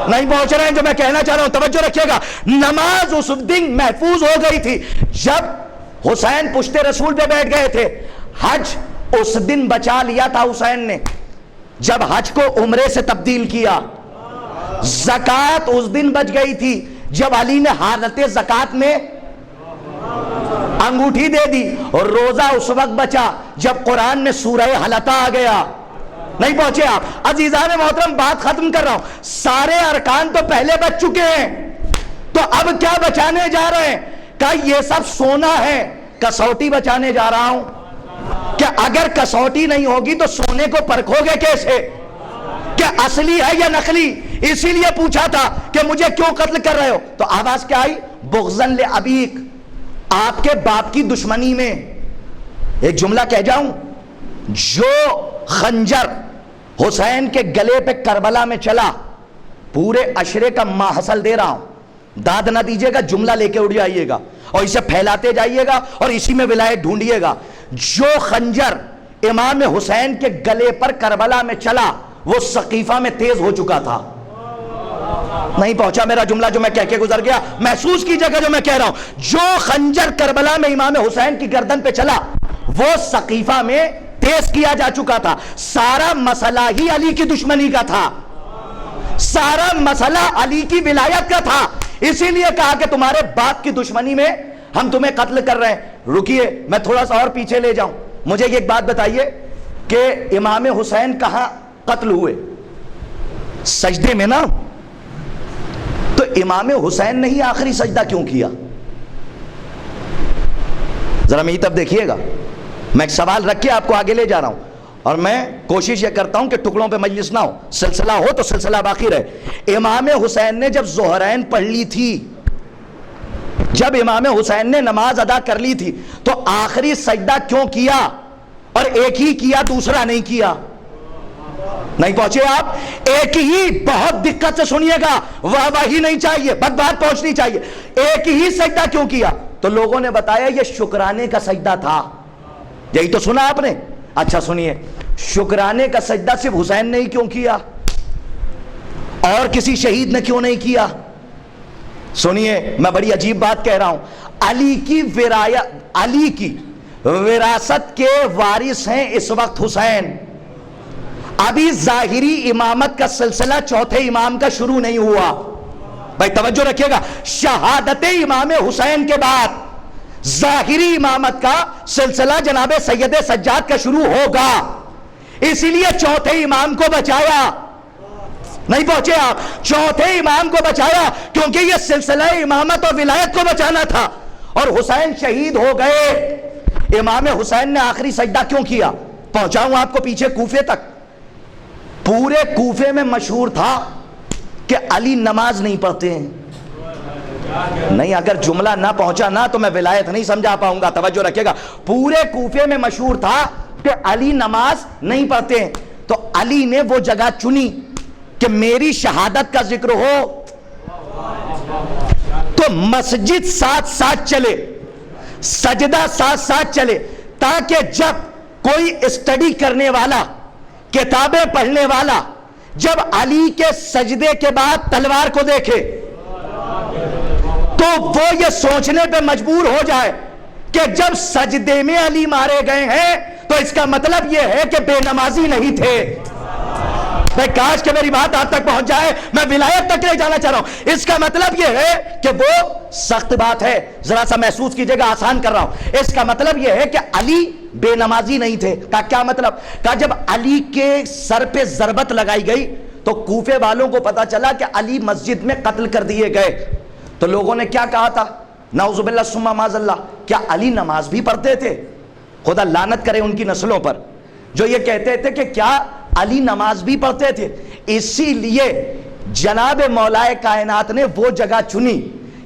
نہیں پہنچ رہے ہیں جو میں کہنا چاہ رہا ہوں، توجہ رکھیے گا. نماز اس دن محفوظ ہو گئی تھی جب حسین پشت رسول پہ بیٹھ گئے تھے. حج اس دن بچا لیا تھا حسین نے جب حج کو عمرے سے تبدیل کیا. زکات اس دن بچ گئی تھی جب علی نے حالت زکات میں انگوٹھی دے دی. اور روزہ اس وقت بچا جب قرآن میں سورہ حلقہ آ گیا. نہیں پہنچے آپ. عزیزان محترم بات ختم کر رہا ہوں. سارے ارکان تو پہلے بچ چکے ہیں، تو اب کیا بچانے جا رہے ہیں؟ کہ یہ سب سونا ہے، کسوٹی بچانے جا رہا ہوں. کہ اگر کسوٹی نہیں ہوگی تو سونے کو پرکھو گے کیسے کہ اصلی ہے یا نقلی؟ اسی لیے پوچھا تھا کہ مجھے کیوں قتل کر رہے ہو. تو آواز کیا آئی؟ بغضن لابیک، آپ کے باپ کی دشمنی میں. ایک جملہ کہہ جاؤں، جو خنجر حسین کے گلے پہ کربلا میں چلا، پورے عشرے کا ماحصل دے رہا ہوں، داد نہ دیجیے گا، جملہ لے کے اڑ جائیے گا اور اسے پھیلاتے جائیے گا اور اسی میں ولایت ڈھونڈیے گا. جو خنجر امام حسین کے گلے پر کربلا میں چلا وہ سقیفہ میں تیز ہو چکا تھا. نہیں پہنچا میرا جملہ جو میں کہہ کے گزر گیا؟ محسوس کیجیے گا جو میں کہہ رہا ہوں. جو خنجر کربلا میں امام حسین کی گردن پہ چلا وہ سقیفہ میں تیز کیا جا چکا تھا. سارا مسئلہ ہی علی کی دشمنی کا تھا، سارا مسئلہ علی کی ولایت کا تھا. اسی لیے کہا کہ تمہارے باپ کی دشمنی میں ہم تمہیں قتل کر رہے ہیں. رکیے میں تھوڑا سا اور پیچھے لے جاؤں. مجھے ایک بات بتائیے کہ امام حسین کہاں قتل ہوئے؟ سجدے میں نا. تو امام حسین نے ہی آخری سجدہ کیوں کیا؟ ذرا میری طرف دیکھیے گا. میں ایک سوال رکھ کے آپ کو آگے لے جا رہا ہوں اور میں کوشش یہ کرتا ہوں کہ ٹکڑوں پہ مجلس نہ ہو، سلسلہ ہو تو سلسلہ باقی رہے. امام حسین نے جب ظہرین پڑھ لی تھی، جب امام حسین نے نماز ادا کر لی تھی، تو آخری سجدہ کیوں کیا؟ اور ایک ہی کیا، دوسرا نہیں کیا. نہیں پہنچے آپ؟ ایک ہی، بہت دقت سے سنیے گا، واہ واہی نہیں چاہیے، بد بات پہنچنی چاہیے. ایک ہی سجدہ کیوں کیا؟ تو لوگوں نے بتایا یہ شکرانے کا سجدہ تھا. یہی تو سنا آپ نے؟ اچھا سنیے، شکرانے کا سجدہ صرف حسین نے ہی کیوں کیا؟ اور کسی شہید نے کیوں نہیں کیا؟ سنیے میں بڑی عجیب بات کہہ رہا ہوں. علی کی وراثت کے وارث ہیں اس وقت حسین. ابھی ظاہری امامت کا سلسلہ چوتھے امام کا شروع نہیں ہوا. بھائی توجہ رکھیے گا، شہادت امام حسین کے بعد ظاہری امامت کا سلسلہ جناب سید سجاد کا شروع ہوگا. اسی لیے چوتھے امام کو بچایا. نہیں پہنچے آپ؟ چوتھے امام کو بچایا کیونکہ یہ سلسلہ امامت اور ولایت کو بچانا تھا. اور حسین شہید ہو گئے. امام حسین نے آخری سجدہ کیوں کیا؟ پہنچاؤں آپ کو پیچھے کوفے تک. پورے کوفے میں مشہور تھا کہ علی نماز نہیں پڑھتے ہیں. نہیں، اگر جملہ نہ پہنچا نا تو میں ولایت نہیں سمجھا پاؤں گا. توجہ رکھیے گا. پورے کوفے میں مشہور تھا کہ علی نماز نہیں پڑھتے ہیں. تو علی نے وہ جگہ چنی کہ میری شہادت کا ذکر ہو تو مسجد ساتھ ساتھ چلے، سجدہ ساتھ ساتھ چلے، تاکہ جب کوئی اسٹڈی کرنے والا، کتابیں پڑھنے والا، جب علی کے سجدے کے بعد تلوار کو دیکھے تو وہ یہ سوچنے پہ مجبور ہو جائے کہ جب سجدے میں علی مارے گئے ہیں تو اس کا مطلب یہ ہے کہ بے نمازی نہیں تھے. میں کاش کہ میری بات آپ تک پہنچ جائے. میں ولایت تک لے جانا چاہ رہا ہوں. اس کا مطلب یہ ہے کہ وہ سخت بات ہے، ذرا سا محسوس کیجئے گا، آسان کر رہا ہوں. اس کا مطلب یہ ہے کہ علی بے نمازی نہیں تھے. کیا مطلب؟ کہ جب علی کے سر پہ ضربت لگائی گئی تو کوفے والوں کو پتا چلا کہ علی مسجد میں قتل کر دیے گئے. تو لوگوں نے کیا کہا تھا؟ نعوذ باللہ ثم معاذ اللہ، کیا علی نماز بھی پڑھتے تھے؟ خدا لعنت کرے ان کی نسلوں پر جو یہ کہتے تھے کہ کیا علی نماز بھی پڑھتے تھے. اسی لیے جناب مولا کائنات نے وہ جگہ چنی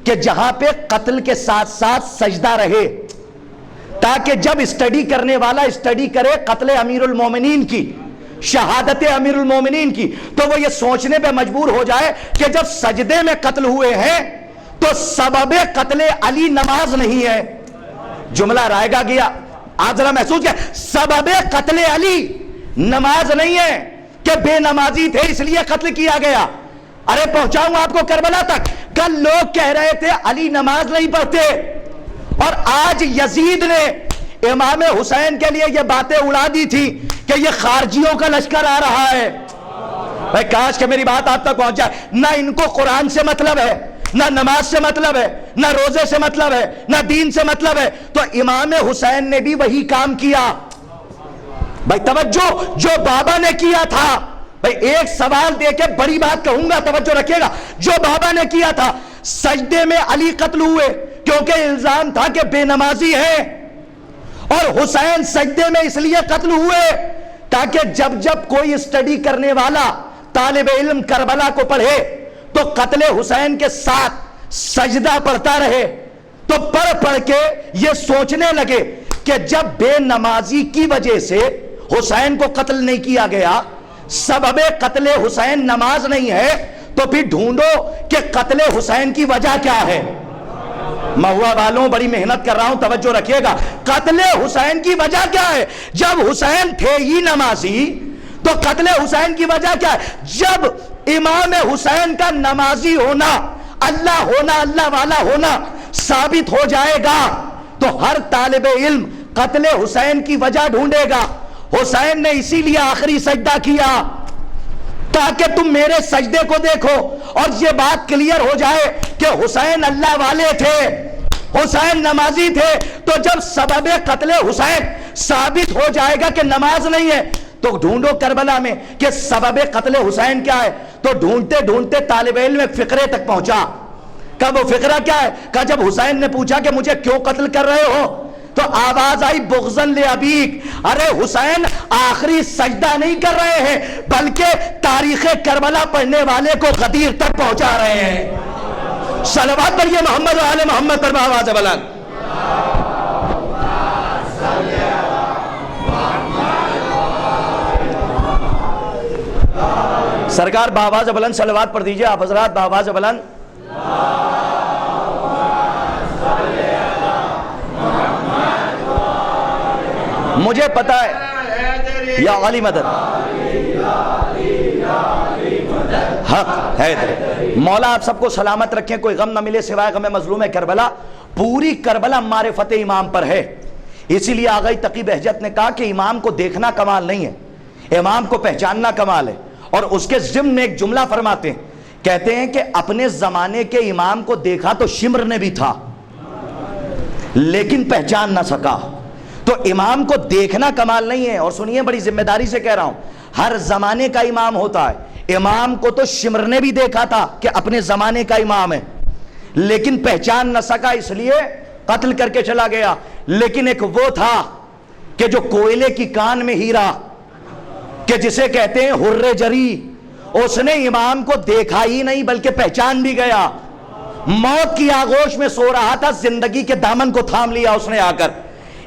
کہ جہاں پہ قتل کے ساتھ ساتھ سجدہ رہے، تاکہ جب اسٹڈی کرنے والا اسٹڈی کرے قتل امیر المومنین کی، شہادت امیر المومنین کی، تو وہ یہ سوچنے پہ مجبور ہو جائے کہ جب سجدے میں قتل ہوئے ہیں تو سبب قتل علی نماز نہیں ہے۔ جملہ رائے گا گیا، آپ ذرا محسوس کیا، سبب قتل علی نماز نہیں ہے کہ بے نمازی تھے اس لیے قتل کیا گیا۔ ارے پہنچاؤں آپ کو کربلا تک، کل لوگ کہہ رہے تھے علی نماز نہیں پڑھتے، اور آج یزید نے امام حسین کے لیے یہ باتیں اڑا دی تھی کہ یہ خارجیوں کا لشکر آ رہا ہے۔ بھائی کاش کہ میری بات آپ تک پہنچ جائے۔ نہ ان کو قرآن سے مطلب ہے، نہ نماز سے مطلب ہے، نہ روزے سے مطلب ہے، نہ دین سے مطلب ہے، تو امام حسین نے بھی وہی کام کیا۔ بھائی توجہ، جو بابا نے کیا تھا، بھائی ایک سوال دے کے بڑی بات کہوں گا، توجہ رکھیے گا، جو بابا نے کیا تھا، سجدے میں علی قتل ہوئے کیونکہ الزام تھا کہ بے نمازی ہے، اور حسین سجدے میں اس لیے قتل ہوئے تاکہ جب جب کوئی اسٹڈی کرنے والا طالب علم کربلا کو پڑھے تو قتل حسین کے ساتھ سجدہ پڑھتا رہے، تو پڑھ پڑھ کے یہ سوچنے لگے کہ جب بے نمازی کی وجہ سے حسین کو قتل نہیں کیا گیا، سبب قتل حسین نماز نہیں ہے، تو پھر ڈھونڈو کہ قتل حسین کی وجہ کیا ہے۔ مہوا والوں بڑی محنت کر رہا ہوں، توجہ رکھیے گا، قتل حسین کی وجہ کیا ہے؟ جب حسین تھے ہی نمازی تو قتل حسین کی وجہ کیا ہے؟ جب امام حسین کا نمازی ہونا، اللہ ہونا، اللہ والا ہونا ثابت ہو جائے گا تو ہر طالب علم قتل حسین کی وجہ ڈھونڈے گا۔ حسین نے اسی لیے آخری سجدہ کیا تاکہ تم میرے سجدے کو دیکھو اور یہ بات کلیئر ہو جائے کہ حسین اللہ والے تھے، حسین نمازی تھے، تو جب سبب قتل حسین ثابت ہو جائے گا کہ نماز نہیں ہے تو ڈھونڈو کربلا میں کہ سبب قتل حسین کیا ہے، تو ڈھونڈتے ڈھونڈتے طالب علم ایک فقرے تک پہنچا۔ کہا وہ فقرہ کیا ہے؟ کہا جب حسین نے پوچھا کہ مجھے کیوں قتل کر رہے ہو تو آواز آئی بغضاً لأبیک۔ ارے حسین آخری سجدہ نہیں کر رہے ہیں بلکہ تاریخ کربلا پڑھنے والے کو غدیر تک پہنچا رہے ہیں۔ صلوات پڑھیے محمد و آل محمد پر آواز بلند۔ سرکار بآواز بلند صلوات پڑھ دیجئے، آپ حضرات بآواز بلند۔ مجھے پتا ہے یا علی مدد، حق ہے۔ مولا آپ سب کو سلامت رکھیں، کوئی غم نہ ملے سوائے غم مظلوم کربلا۔ پوری کربلا معرفت امام پر ہے، اسی لیے آغائی تقی بہجت نے کہا کہ امام کو دیکھنا کمال نہیں ہے، امام کو پہچاننا کمال ہے، اور اس کے ضمن میں ایک جملہ فرماتے ہیں، کہتے ہیں کہ اپنے زمانے کے امام کو دیکھا تو شمر نے بھی تھا لیکن پہچان نہ سکا۔ تو امام کو دیکھنا کمال نہیں ہے، اور سنیے بڑی ذمہ داری سے کہہ رہا ہوں، ہر زمانے کا امام ہوتا ہے۔ امام کو تو شمر نے بھی دیکھا تھا کہ اپنے زمانے کا امام ہے لیکن پہچان نہ سکا، اس لیے قتل کر کے چلا گیا۔ لیکن ایک وہ تھا کہ جو کوئلے کی کان میں ہیرا، کہ جسے کہتے ہیں حر جری، اس نے امام کو دیکھا ہی نہیں بلکہ پہچان بھی گیا۔ موت کی آغوش میں سو رہا تھا، زندگی کے دامن کو تھام لیا اس نے آ کر،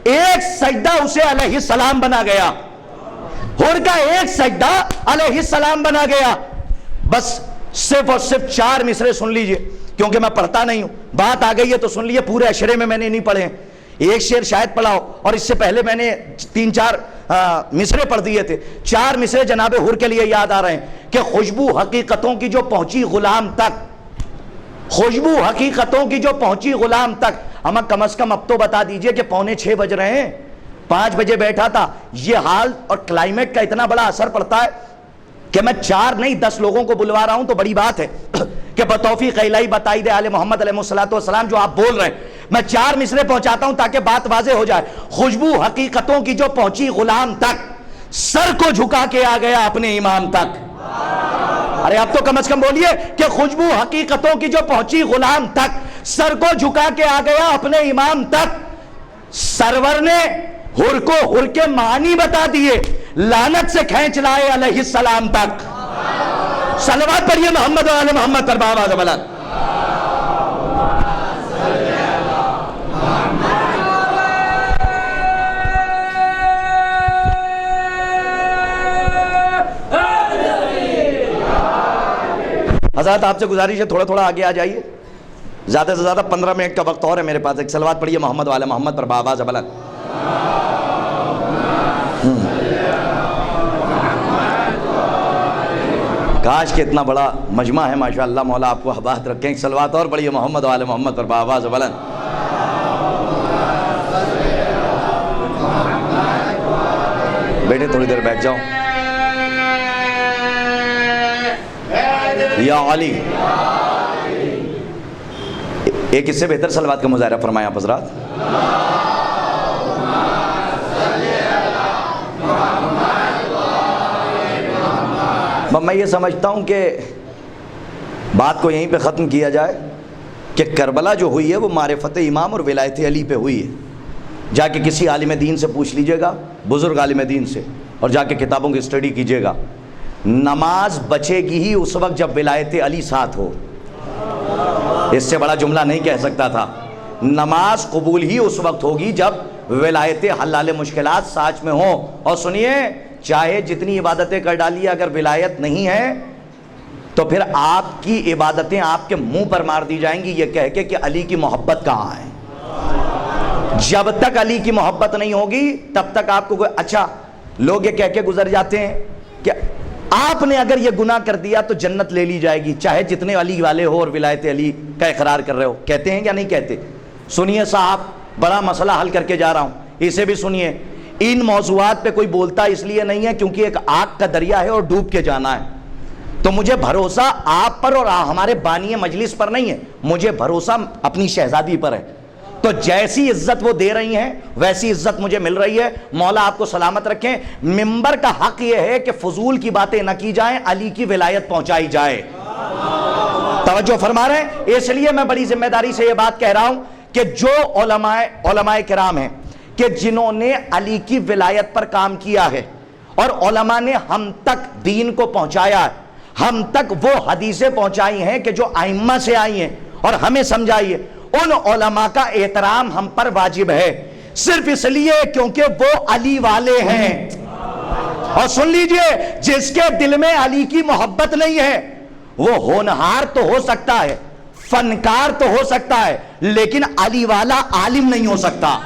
ایک سجدہ اسے علیہ السلام بنا گیا، حر کا ایک سجدہ علیہ السلام بنا گیا۔ بس صرف اور صرف 4 مصرے سن لیجئے، کیونکہ میں پڑھتا نہیں ہوں، بات آ گئی ہے تو سن لیے، پورے اشرے میں نے نہیں پڑھے، ایک شعر شاید پڑھا ہو، اور اس سے پہلے میں نے 3-4 مصرے پڑھ دیے تھے۔ 4 مصرے جناب حر کے لیے یاد آ رہے ہیں کہ خوشبو حقیقتوں کی جو پہنچی غلام تک، خوشبو حقیقتوں کی جو پہنچی غلام تک۔ اما کم از کم اب تو بتا دیجئے کہ 5:45 بج رہے ہیں، 5 بجے بیٹھا تھا۔ یہ حال اور کلائمیٹ کا اتنا بڑا اثر پڑتا ہے کہ میں 4 نہیں 10 لوگوں کو بلوا رہا ہوں تو بڑی بات ہے کہ بتوفیق الہی بتائی دے آل محمد علیہ السلام جو آپ بول رہے ہیں، میں 4 مصرے پہنچاتا ہوں تاکہ بات واضح ہو جائے۔ خوشبو حقیقتوں کی جو پہنچی غلام تک، سر کو جھکا کے آ گیا اپنے امام تک۔ ارے آپ تو کم از کم بولیے کہ خوشبو حقیقتوں کی جو پہنچی غلام تک، سر کو جھکا کے آ گیا اپنے امام تک۔ سرور نے حر کو حر کے معنی بتا دیے، لعنت سے کھینچ لائے علیہ السلام تک۔ صلوات پڑھیے محمد و آل محمد پر بآواز بلند۔ حضرات آپ سے گزارش ہے تھوڑا تھوڑا آگے آ جائیے، زیادہ سے زیادہ 15 منٹ کا وقت اور ہے میرے پاس. ایک صلوات پڑھیے محمد والے محمد پر بآواز بلند. کاش کہ اتنا بڑا مجمع ہے ماشاءاللہ، مولا آپ کو آباد رکھیں. ایک صلوات اور پڑھیے محمد والے محمد پر بآواز بلند. بیٹے تھوڑی دیر بیٹھ جاؤ. یا علی. ایک اس سے بہتر صلوات کا مظاہرہ فرمائیں آپ حضرات. میں یہ سمجھتا ہوں کہ بات کو یہیں پہ ختم کیا جائے کہ کربلا جو ہوئی ہے وہ معرفت امام اور ولایت علی پہ ہوئی ہے. جا کے کسی عالم دین سے پوچھ لیجئے گا، بزرگ عالم دین سے، اور جا کے کتابوں کی اسٹڈی کیجئے گا. نماز بچے گی ہی اس وقت جب ولایت علی ساتھ ہو. اس سے بڑا جملہ نہیں کہہ سکتا تھا. نماز قبول ہی اس وقت ہوگی جب ولایت حلال مشکلات ساتھ میں ہوں. اور سنیے، چاہے جتنی عبادتیں کر ڈالیے، اگر ولایت نہیں ہے تو پھر آپ کی عبادتیں آپ کے منہ پر مار دی جائیں گی یہ کہہ کے کہ علی کی محبت کہاں ہے. جب تک علی کی محبت نہیں ہوگی تب تک آپ کو کوئی اچھا لوگ یہ کہہ کے گزر جاتے ہیں کہ آپ نے اگر یہ گناہ کر دیا تو جنت لے لی جائے گی، چاہے جتنے علی والے ہو اور ولایت علی کا اقرار کر رہے ہو. کہتے ہیں یا نہیں کہتے؟ سنیے صاحب، بڑا مسئلہ حل کر کے جا رہا ہوں، اسے بھی سنیے. ان موضوعات پہ کوئی بولتا اس لیے نہیں ہے کیونکہ ایک آگ کا دریا ہے اور ڈوب کے جانا ہے. تو مجھے بھروسہ آپ پر اور ہمارے بانی مجلس پر نہیں ہے، مجھے بھروسہ اپنی شہزادی پر ہے. تو جیسی عزت وہ دے رہی ہیں ویسی عزت مجھے مل رہی ہے. مولا آپ کو سلامت رکھیں. ممبر کا حق یہ ہے کہ فضول کی باتیں نہ کی جائیں، علی کی ولایت پہنچائی جائے. توجہ فرما رہے ہیں؟ اس لیے میں بڑی ذمہ داری سے یہ بات کہہ رہا ہوں کہ جو علماء کرام ہیں کہ جنہوں نے علی کی ولایت پر کام کیا ہے اور علماء نے ہم تک دین کو پہنچایا ہے، ہم تک وہ حدیثیں پہنچائی ہیں کہ جو ائمہ سے آئی ہیں اور ہمیں سمجھائی ہے، ان علماء کا احترام ہم پر واجب ہے، صرف اس لیے کیونکہ وہ علی والے ہیں. اور سن لیجئے، جس کے دل میں علی کی محبت نہیں ہے وہ ہونہار تو ہو سکتا ہے، فنکار تو ہو سکتا ہے، لیکن علی والا عالم نہیں ہو سکتا.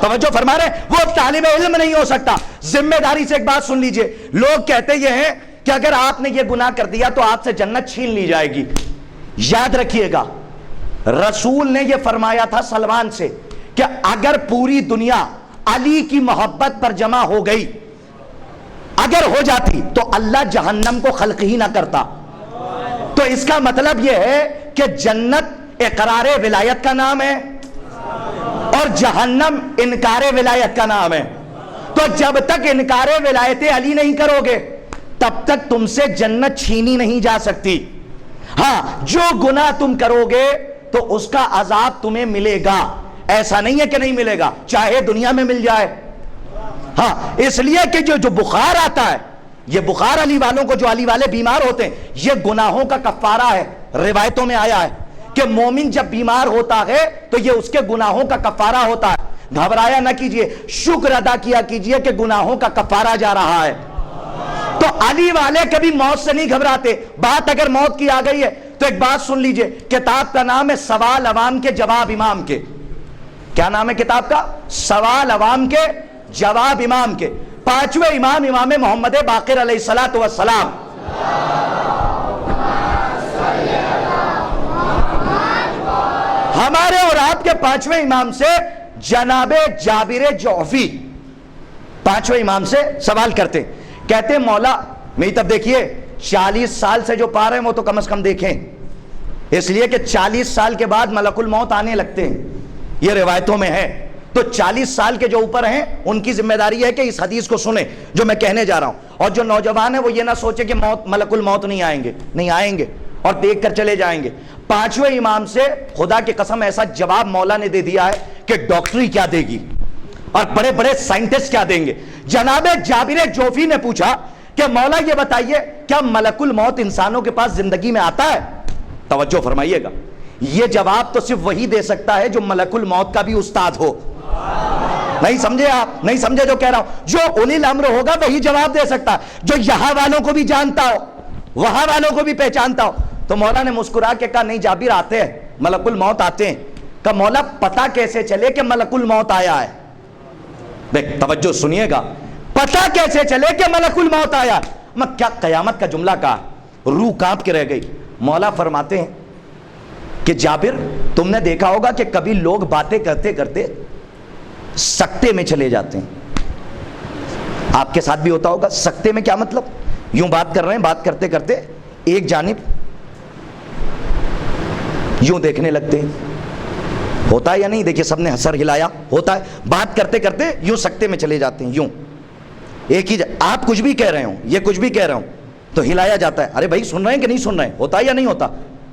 توجہ فرما رہے ہیں؟ وہ طالب علم نہیں ہو سکتا. ذمہ داری سے ایک بات سن لیجئے، لوگ کہتے یہ ہیں کہ اگر آپ نے یہ گناہ کر دیا تو آپ سے جنت چھین لی جائے گی. یاد رکھیے گا، رسول نے یہ فرمایا تھا سلمان سے کہ اگر پوری دنیا علی کی محبت پر جمع ہو گئی، اگر ہو جاتی تو اللہ جہنم کو خلق ہی نہ کرتا. تو اس کا مطلب یہ ہے کہ جنت اقرار ولایت کا نام ہے اور جہنم انکار ولایت کا نام ہے. تو جب تک انکار ولایت علی نہیں کرو گے تب تک تم سے جنت چھینی نہیں جا سکتی. ہاں، جو گناہ تم کرو گے تو اس کا عذاب تمہیں ملے گا، ایسا نہیں ہے کہ نہیں ملے گا، چاہے دنیا میں مل جائے. ہاں، اس لیے کہ جو بخار آتا ہے، یہ بخار علی والوں کو، جو علی والے بیمار ہوتے ہیں، یہ گناہوں کا کفارہ ہے. روایتوں میں آیا ہے کہ مومن جب بیمار ہوتا ہے تو یہ اس کے گناہوں کا کفارہ ہوتا ہے. گھبرایا نہ کیجئے، شکر ادا کیا کیجئے کہ گناہوں کا کفارہ جا رہا ہے. تو علی والے کبھی موت سے نہیں گھبراتے. بات اگر موت کی آ گئی ہے تو ایک بات سن لیجئے، کتاب کا نام ہے سوال عوام کے جواب امام کے. کیا نام ہے کتاب کا؟ سوال عوام کے جواب امام کے. پانچویں امام، امام محمد باقر علیہ الصلوۃ والسلام. ہمارے اور آپ کے پانچویں امام سے جناب جابر جعفی پانچویں امام سے سوال کرتے، کہتے مولا میری طرف دیکھیے، 40 سال سے جو پار ہیں وہ تو کم از کم دیکھیں، اس لیے کہ 40 سال کے بعد ملک الموت آنے لگتے ہیں، یہ روایتوں میں ہے. تو 40 سال کے جو اوپر ہیں ان کی ذمہ داری ہے کہ اس حدیث کو سنیں جو میں کہنے جا رہا ہوں. اور جو نوجوان ہیں وہ یہ نہ سوچے کہ ملک الموت نہیں آئیں گے، نہیں آئیں گے اور دیکھ کر چلے جائیں گے. پانچویں امام سے خدا کی قسم ایسا جواب مولا نے دے دیا ہے کہ ڈاکٹری کیا دے گی اور بڑے بڑے سائنٹسٹ کیا دیں گے. جناب جابر جوفی نے پوچھا کہ مولا یہ بتائیے کیا ملک الموت انسانوں کے پاس زندگی میں آتا ہے؟ توجہ فرمائیے گا، یہ جواب تو صرف وہی دے سکتا ہے جو ملک الموت کا بھی استاد ہو. نہیں سمجھے آپ؟ نہیں سمجھے جو کہہ رہا ہوں؟ جو اولی الامر ہوگا وہی جواب دے سکتا ہے، جو یہاں والوں کو بھی جانتا ہو، وہاں والوں کو بھی پہچانتا ہو. تو مولا نے مسکرا کے کہا نہیں جابر آتے ہیں، ملک الموت آتے ہیں. کہا مولا پتہ کیسے چلے کہ ملک الموت آیا ہے؟ دیکھ توجہ سنیے گا، پتہ کیسے چلے کہ ملک الموت آیا؟ میں کیا قیامت کا جملہ کہا، روح کانپ کے رہ گئی. مولا فرماتے ہیں کہ جابر تم نے دیکھا ہوگا کہ کبھی لوگ باتیں کرتے کرتے سکتے میں چلے جاتے ہیں. آپ کے ساتھ بھی ہوتا ہوگا. سکتے میں کیا مطلب؟ یوں بات کر رہے ہیں، بات کرتے کرتے ایک جانب یوں دیکھنے لگتے ہیں. ہوتا ہے یا نہیں؟ دیکھیے سب نے سر ہلایا. ہوتا ہے. بات کرتے کرتے یوں سکتے میں چلے جاتے ہیں، یوں ایک ہی آپ کچھ بھی کہہ رہے ہوں، یہ کچھ بھی کہہ رہے ہوں تو ہلایا جاتا ہے. ارے بھائی سن رہے ہیں کہ نہیں سن رہے ہیں؟ ہوتا ہے یا نہیں ہوتا؟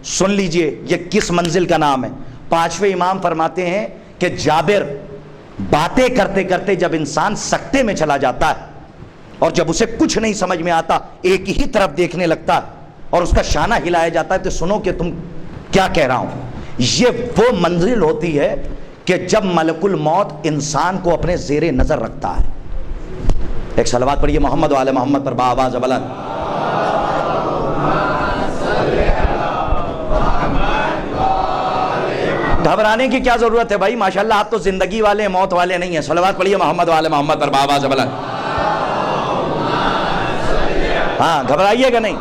سن لیجئے یہ کس منزل کا نام ہے. پانچویں امام فرماتے ہیں کہ جابر باتیں کرتے کرتے جب انسان سکتے میں چلا جاتا ہے اور جب اسے کچھ نہیں سمجھ میں آتا ایک ہی طرف دیکھنے لگتا ہے اور اس کا شانہ ہلایا جاتا ہے تو سنو کہ تم کیا کہہ رہا ہوں. یہ وہ منزل ہوتی ہے کہ جب ملک الموت انسان کو اپنے زیر نظر رکھتا ہے. ایک صلوات پڑھیے محمد و آل محمد پر بآواز بلند. گھبرانے کی کیا ضرورت ہے بھائی؟ ماشاءاللہ آپ تو زندگی والے موت والے نہیں ہیں. صلوات پڑھیے محمد و آل محمد پر بآواز بلند. ہاں گھبرائیے گا نہیں.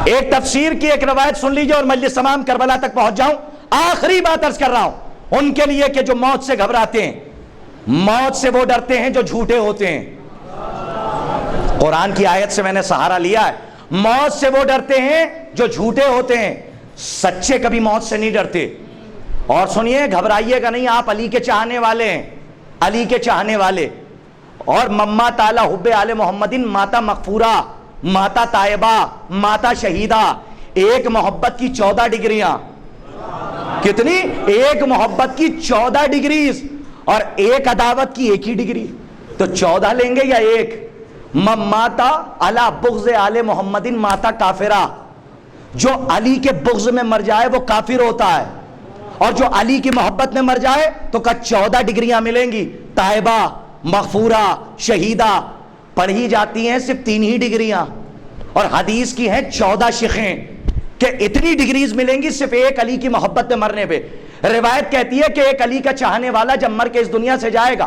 ایک تفسیر کی ایک روایت سن لیجئے اور مجلس تمام کربلا تک پہنچ جاؤں. آخری بات عرض کر رہا ہوں ان کے لیے کہ جو موت سے گھبراتے ہیں، موت سے وہ ڈرتے ہیں جو جھوٹے ہوتے ہیں. قرآن کی آیت سے میں نے سہارا لیا ہے. موت سے وہ ڈرتے ہیں جو جھوٹے ہوتے ہیں، سچے کبھی موت سے نہیں ڈرتے. اور سنیے گھبرائیے گا نہیں. آپ علی کے چاہنے والے ہیں، علی کے چاہنے والے. اور مما تعالی حب آل محمدin، ماتا مغفورہ، ماتا طیبہ، ماتا شہیدہ. ایک محبت کی 14 ڈگریاں. کتنی؟ ایک محبت کی 14 ڈگریز اور ایک عداوت کی ایک ہی ڈگری. تو 14 لیں گے یا ایک؟ ماتا علی بغض آل محمدin ماتا کافرہ. جو علی کے بغض میں مر جائے وہ کافر ہوتا ہے، اور جو علی کی محبت میں مر جائے تو کا 14 ڈگریاں ملیں گی. طیبہ، مغفورہ، شہیدہ پڑھی جاتی ہیں صرف 3 ہی ڈگریاں، اور حدیث کی ہیں 14 شقیں کہ اتنی ڈگریز ملیں گی صرف ایک علی کی محبت میں مرنے پہ. روایت کہتی ہے کہ ایک علی کا چاہنے والا جب مر کے اس دنیا سے جائے گا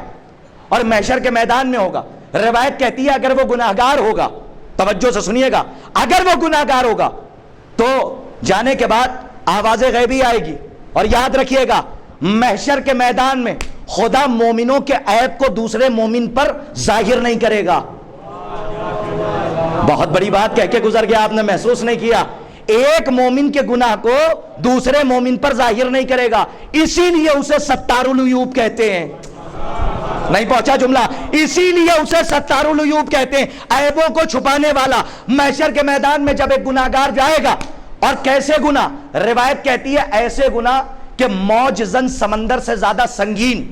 اور محشر کے میدان میں ہوگا، روایت کہتی ہے اگر وہ گناہگار ہوگا، توجہ سے سنیے گا، اگر وہ گناہگار ہوگا تو جانے کے بعد آواز غیبی آئے گی. اور یاد رکھیے گا محشر کے میدان میں خدا مومنوں کے عیب کو دوسرے مومن پر ظاہر نہیں کرے گا. بہت بڑی بات کہہ کے گزر گیا، آپ نے محسوس نہیں کیا. ایک مومن کے گناہ کو دوسرے مومن پر ظاہر نہیں کرے گا، اسی لیے اسے ستار العیوب کہتے ہیں. نہیں پہنچا جملہ؟ اسی لیے اسے ستار العیوب کہتے ہیں، عیبوں کو چھپانے والا. محشر کے میدان میں جب ایک گناہگار جائے گا، اور کیسے گناہ؟ روایت کہتی ہے ایسے گناہ کہ موج زن سمندر سے زیادہ سنگین،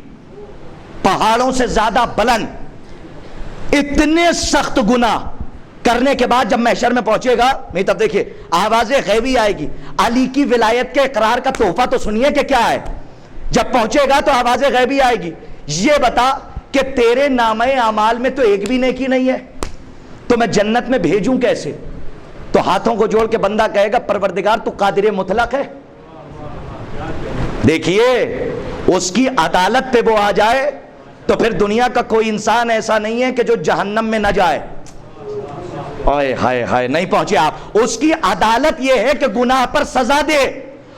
پہاڑوں سے زیادہ بلند، اتنے سخت گناہ کرنے کے بعد جب محشر میں پہنچے گا. نہیں تب دیکھیے آواز غیبی آئے گی. علی کی ولایت کے اقرار کا تحفہ تو سنیے کہ کیا ہے. جب پہنچے گا تو آواز غیبی آئے گی، یہ بتا کہ تیرے نامہ اعمال میں تو ایک بھی نیکی نہیں ہے، تو میں جنت میں بھیجوں کیسے؟ تو ہاتھوں کو جوڑ کے بندہ کہے گا پروردگار تو قادر مطلق ہے. دیکھیے اس کی عدالت پہ وہ آ جائے تو پھر دنیا کا کوئی انسان ایسا نہیں ہے کہ جو جہنم میں نہ جائے. آئے ہائے ہائے نہیں پہنچے آپ. اس کی عدالت یہ ہے کہ گناہ پر سزا دے،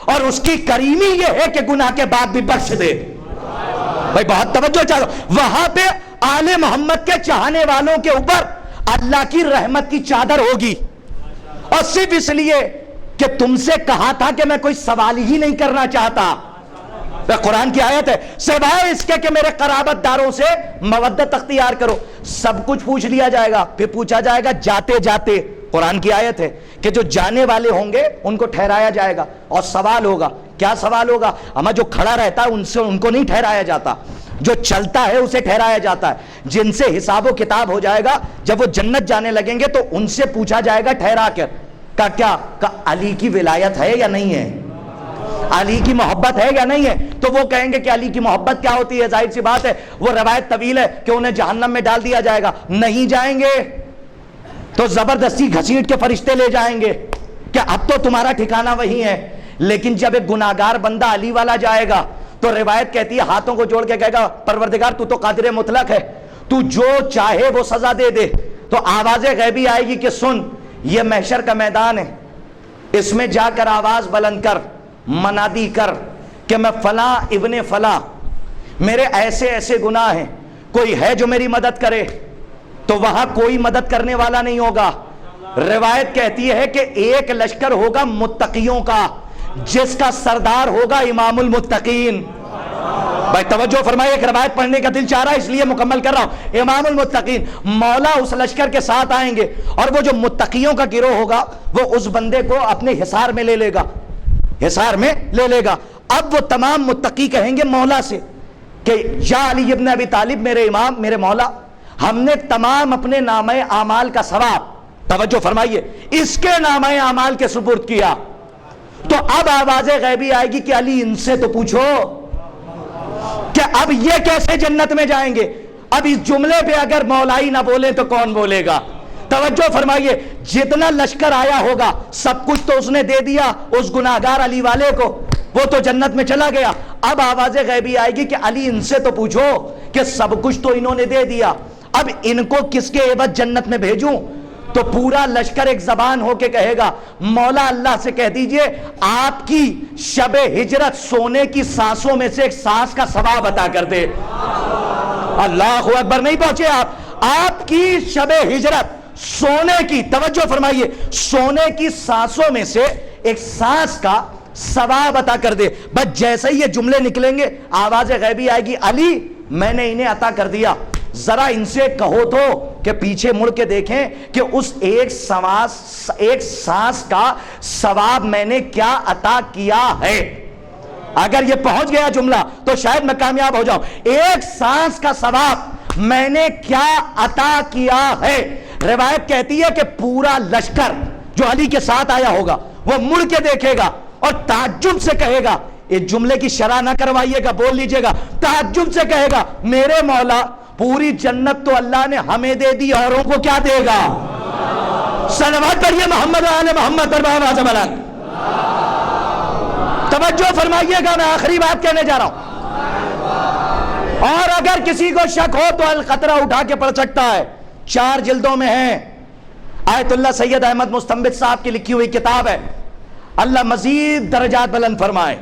اور اس کی کریمی یہ ہے کہ گناہ کے بعد بھی بخش دے. بھائی بہت توجہ چاہو. وہاں پہ آل محمد کے چاہنے والوں کے اوپر اللہ کی رحمت کی چادر ہوگی، اور صرف اس لیے کہ تم سے کہا تھا کہ میں کوئی سوال ہی نہیں کرنا چاہتا. قرآن کی آیت ہے سوائے اس کے کہ میرے قرابت داروں سے مودت اختیار کرو. سب کچھ پوچھ لیا جائے گا، پھر پوچھا جائے گا جاتے جاتے. قرآن کی آیت ہے کہ جو جانے والے ہوں گے ان کو ٹھہرایا جائے گا اور سوال ہوگا. کیا سوال ہوگا؟ اما جو کھڑا رہتا ہے ان کو نہیں ٹھہرایا جاتا، جو چلتا ہے اسے ٹھہرایا جاتا ہے. جن سے حساب و کتاب ہو جائے گا جب وہ جنت جانے لگیں گے تو ان سے پوچھا جائے گا ٹھہرا کر کیا علی کی ولایت ہے یا نہیں ہے، علی کی محبت ہے یا نہیں ہے. تو وہ کہیں گے کہ علی کی محبت کیا ہوتی ہے. ظاہر سی بات ہے وہ روایت طویل ہے کہ انہیں جہنم میں ڈال دیا جائے گا. نہیں جائیں گے. تو زبردستی گھسیٹ کے فرشتے لے جائیں گے کہ اب تو تمہارا ٹھکانہ وہی ہے. لیکن جب ایک گناہگار بندہ علی والا جائے گا تو روایت کہتی ہے ہاتھوں کو جوڑ کے کہے گا پروردگار تو تو قادر مطلق ہے, تو جو چاہے وہ سزا دے دے. تو آواز غیبی آئے گی کہ سن, یہ محشر کا میدان ہے, اس میں جا کر آواز بلند کر, منادی کر کہ میں فلاں ابن فلاں, میرے ایسے ایسے گناہ ہیں, کوئی ہے جو میری مدد کرے. تو وہاں کوئی مدد کرنے والا نہیں ہوگا. روایت کہتی ہے کہ ایک لشکر ہوگا متقیوں کا, جس کا سردار ہوگا امام المتقین. بھائی توجہ فرمائیے, ایک روایت پڑھنے کا دل چاہ رہا ہے اس لیے مکمل کر رہا ہوں. امام المتقین, مولا اس لشکر کے ساتھ آئیں گے اور وہ جو متقیوں کا گروہ ہوگا وہ اس بندے کو اپنے حصار میں لے لے گا, حصار میں لے لے گا. اب وہ تمام متقی کہیں گے مولا سے کہ یا علی ابن ابی طالب, میرے امام, میرے مولا, ہم نے تمام اپنے نامہ اعمال کا ثواب, توجہ فرمائیے, اس کے نامہ اعمال کے سپرد کیا. تو اب آواز غیبی آئے گی کہ علی ان سے تو پوچھو کہ اب یہ کیسے جنت میں جائیں گے. اب اس جملے پہ اگر مولائی نہ بولے تو کون بولے گا؟ توجہ فرمائیے, جتنا لشکر آیا ہوگا سب کچھ تو اس نے دے دیا اس گناہگار علی والے کو, وہ تو جنت میں چلا گیا. اب آواز غیبی آئے گی کہ علی ان سے تو پوچھو کہ سب کچھ تو انہوں نے دے دیا, اب ان کو کس کے عوض جنت میں بھیجوں. تو پورا لشکر ایک زبان ہو کے کہے گا مولا اللہ سے کہہ دیجئے آپ کی شب ہجرت سونے کی سانسوں میں سے ایک سانس کا ثواب عطا کر دے. اللہ اکبر, نہیں پہنچے آپ کی شب ہجرت سونے کی, توجہ فرمائیے, سونے کی سانسوں میں سے ایک سانس کا ثواب عطا کر دے. بس جیسے ہی یہ جملے نکلیں گے آواز غیبی آئے گی علی میں نے انہیں عطا کر دیا, ذرا ان سے کہو تو کہ پیچھے مڑ کے دیکھیں کہ اس ایک سانس کا ثواب میں نے کیا عطا کیا ہے. اگر یہ پہنچ گیا جملہ تو شاید میں کامیاب ہو جاؤں. ایک سانس کا ثواب میں نے کیا عطا کیا ہے. روایت کہتی ہے کہ پورا لشکر جو علی کے ساتھ آیا ہوگا وہ مڑ کے دیکھے گا اور تعجب سے کہے گا, اس جملے کی شرح نہ کروائیے گا, بول لیجئے گا, تعجب سے کہے گا میرے مولا پوری جنت تو اللہ نے ہمیں دے دی, اوروں کو کیا دے گا؟ صلوات پڑھیے محمد آل محمد پر آواز بلند. توجہ فرمائیے گا, میں آخری بات کہنے جا رہا ہوں, اور اگر کسی کو شک ہو تو القطرہ اٹھا کے پڑھ سکتا ہے, 4 جلدوں میں ہے, آیت اللہ سید احمد مستنبط صاحب کی لکھی ہوئی کتاب ہے. اللہ مزید درجات بلند فرمائے.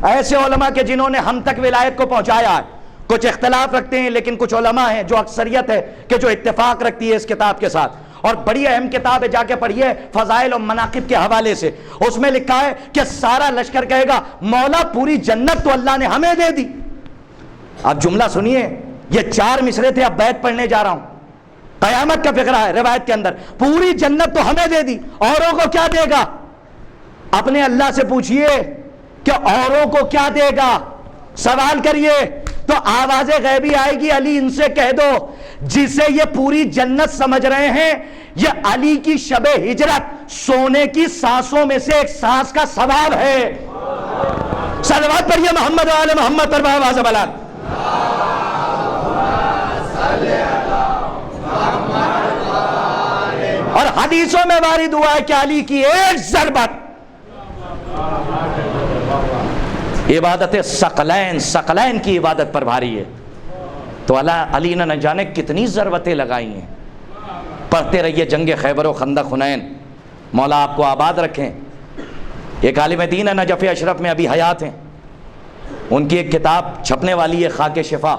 ایسے علماء کے جنہوں نے ہم تک ولایت کو پہنچایا ہے, کچھ اختلاف رکھتے ہیں لیکن کچھ علماء ہیں جو اکثریت ہے کہ جو اتفاق رکھتی ہے اس کتاب کے ساتھ, اور بڑی اہم کتاب ہے, جا کے پڑھیے, فضائل و مناقب کے حوالے سے. اس میں لکھا ہے کہ سارا لشکر کہے گا مولا پوری جنت تو اللہ نے ہمیں دے دی. اب جملہ سنیے, یہ 4 مصرے تھے, اب بیت پڑھنے جا رہا ہوں, قیامت کا فقرہ ہے روایت کے اندر. پوری جنت تو ہمیں دے دی, اوروں کو کیا دے گا؟ اپنے اللہ سے پوچھئے کہ اوروں کو کیا دے گا, سوال کریے. تو آواز غیبی آئے گی علی ان سے کہہ دو جسے یہ پوری جنت سمجھ رہے ہیں یہ علی کی شب ہجرت سونے کی سانسوں میں سے ایک سانس کا ثواب ہے. صلوات پڑھیے محمد آل محمد پر آواز بلند. اور حدیثوں میں وارد ہوا ہے کہ علی کی ایک ضربت عبادت ثقلین کی عبادت پر بھاری ہے. تو علی نے نہ جانے کتنی ضربتیں لگائی ہیں. پڑھتے رہیے جنگ خیبر و خندق حنین, مولا آپ کو آباد رکھیں. ایک عالم دین ہے نجف اشرف میں ابھی حیات ہیں, ان کی ایک کتاب چھپنے والی ہے خاک شفا,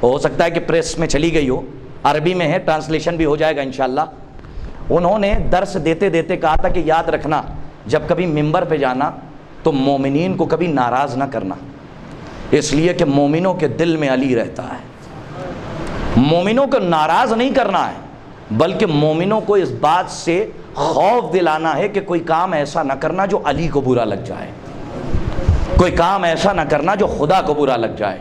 ہو سکتا ہے کہ پریس میں چلی گئی ہو, عربی میں ہے, ٹرانسلیشن بھی ہو جائے گا انشاءاللہ. انہوں نے درس دیتے دیتے کہا تھا کہ یاد رکھنا جب کبھی ممبر پہ جانا تو مومنین کو کبھی ناراض نہ کرنا, اس لیے کہ مومنوں کے دل میں علی رہتا ہے. مومنوں کو ناراض نہیں کرنا ہے بلکہ مومنوں کو اس بات سے خوف دلانا ہے کہ کوئی کام ایسا نہ کرنا جو علی کو برا لگ جائے, کوئی کام ایسا نہ کرنا جو خدا کو برا لگ جائے.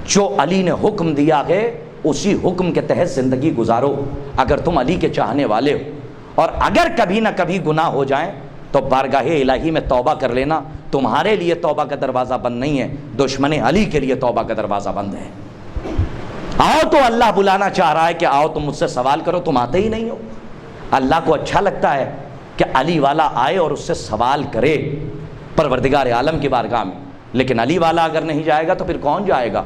جو علی نے حکم دیا ہے اسی حکم کے تحت زندگی گزارو اگر تم علی کے چاہنے والے ہو. اور اگر کبھی نہ کبھی گناہ ہو جائیں تو بارگاہ الہی میں توبہ کر لینا, تمہارے لیے توبہ کا دروازہ بند نہیں ہے, دشمن علی کے لیے توبہ کا دروازہ بند ہے. آؤ تو اللہ بلانا چاہ رہا ہے کہ آؤ تم مجھ سے سوال کرو، تم آتے ہی نہیں ہو۔ اللہ کو اچھا لگتا ہے کہ علی والا آئے اور اس سے سوال کرے پروردگار عالم کی بارگاہ میں، لیکن علی والا اگر نہیں جائے گا تو پھر کون جائے گا؟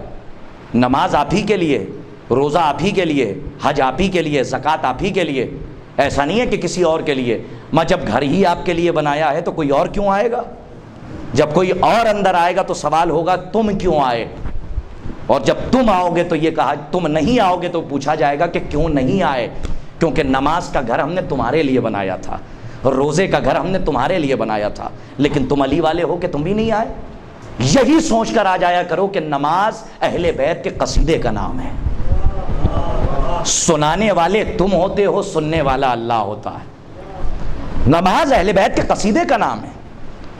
نماز آپ ہی کے لیے، روزہ آپ ہی کے لیے، حج آپ ہی کے لیے، زکوٰۃ آپ ہی کے لیے، ایسا نہیں ہے کہ کسی اور کے لیے۔ میں جب گھر ہی آپ کے لیے بنایا ہے تو کوئی اور کیوں آئے گا؟ جب کوئی اور اندر آئے گا تو سوال ہوگا تم کیوں آئے، اور جب تم آؤ گے تو یہ کہا، تم نہیں آؤ گے تو پوچھا جائے گا کہ کیوں نہیں آئے، کیونکہ نماز کا گھر ہم نے تمہارے لیے بنایا تھا، روزے کا گھر ہم نے تمہارے لیے بنایا تھا، لیکن تم علی والے ہو کہ تم بھی نہیں آئے۔ یہی سوچ کر آ جایا کرو کہ نماز اہل بیت کے قصیدے کا نام ہے، سنانے والے تم ہوتے ہو، سننے والا اللہ ہوتا ہے۔ نماز اہل بیت کے قصیدے کا نام ہے،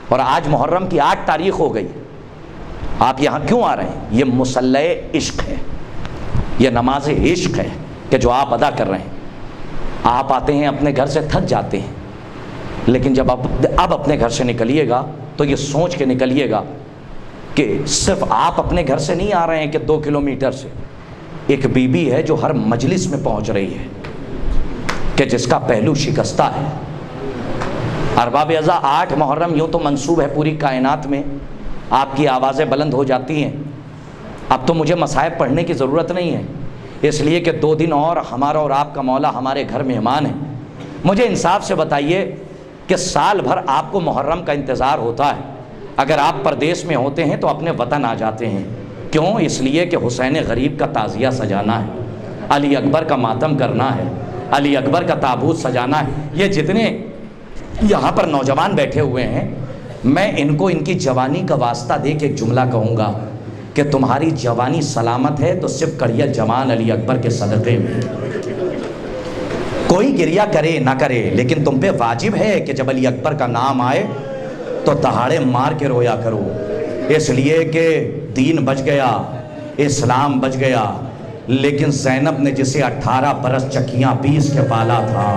اور آج محرم کی 8 تاریخ ہو گئی، آپ یہاں کیوں آ رہے ہیں؟ یہ مصلی عشق ہے، یہ نماز عشق ہے کہ جو آپ ادا کر رہے ہیں۔ آپ آتے ہیں اپنے گھر سے تھک جاتے ہیں، لیکن جب اب اپنے گھر سے نکلیے گا تو یہ سوچ کے نکلیے گا کہ صرف آپ اپنے گھر سے نہیں آ رہے ہیں کہ 2 کلومیٹر سے، ایک بی بی ہے جو ہر مجلس میں پہنچ رہی ہے کہ جس کا پہلو شکستہ ہے۔ ارباب ازا 8 محرم یوں تو منسوب ہے پوری کائنات میں، آپ کی آوازیں بلند ہو جاتی ہیں۔ اب تو مجھے مصائب پڑھنے کی ضرورت نہیں ہے، اس لیے کہ 2 دن اور ہمارا اور آپ کا مولا ہمارے گھر مہمان ہے۔ مجھے انصاف سے بتائیے کہ سال بھر آپ کو محرم کا انتظار ہوتا ہے، اگر آپ پردیس میں ہوتے ہیں تو اپنے وطن آ جاتے ہیں، کیوں؟ اس لیے کہ حسین غریب کا تعزیہ سجانا ہے، علی اکبر کا ماتم کرنا ہے، علی اکبر کا تابوت سجانا ہے۔ یہ جتنے یہاں پر نوجوان بیٹھے ہوئے ہیں، میں ان کو ان کی جوانی کا واسطہ دے کے ایک جملہ کہوں گا کہ تمہاری جوانی سلامت ہے تو صرف کڑیا جوان علی اکبر کے صدقے میں۔ کوئی گریہ کرے نہ کرے، لیکن تم پہ واجب ہے کہ جب علی اکبر کا نام آئے تو دہاڑے مار کے رویا کرو، اس لیے کہ دین بچ گیا، اسلام بچ گیا، لیکن زینب نے جسے 18 برس چکیاں پیس کے پالا تھا،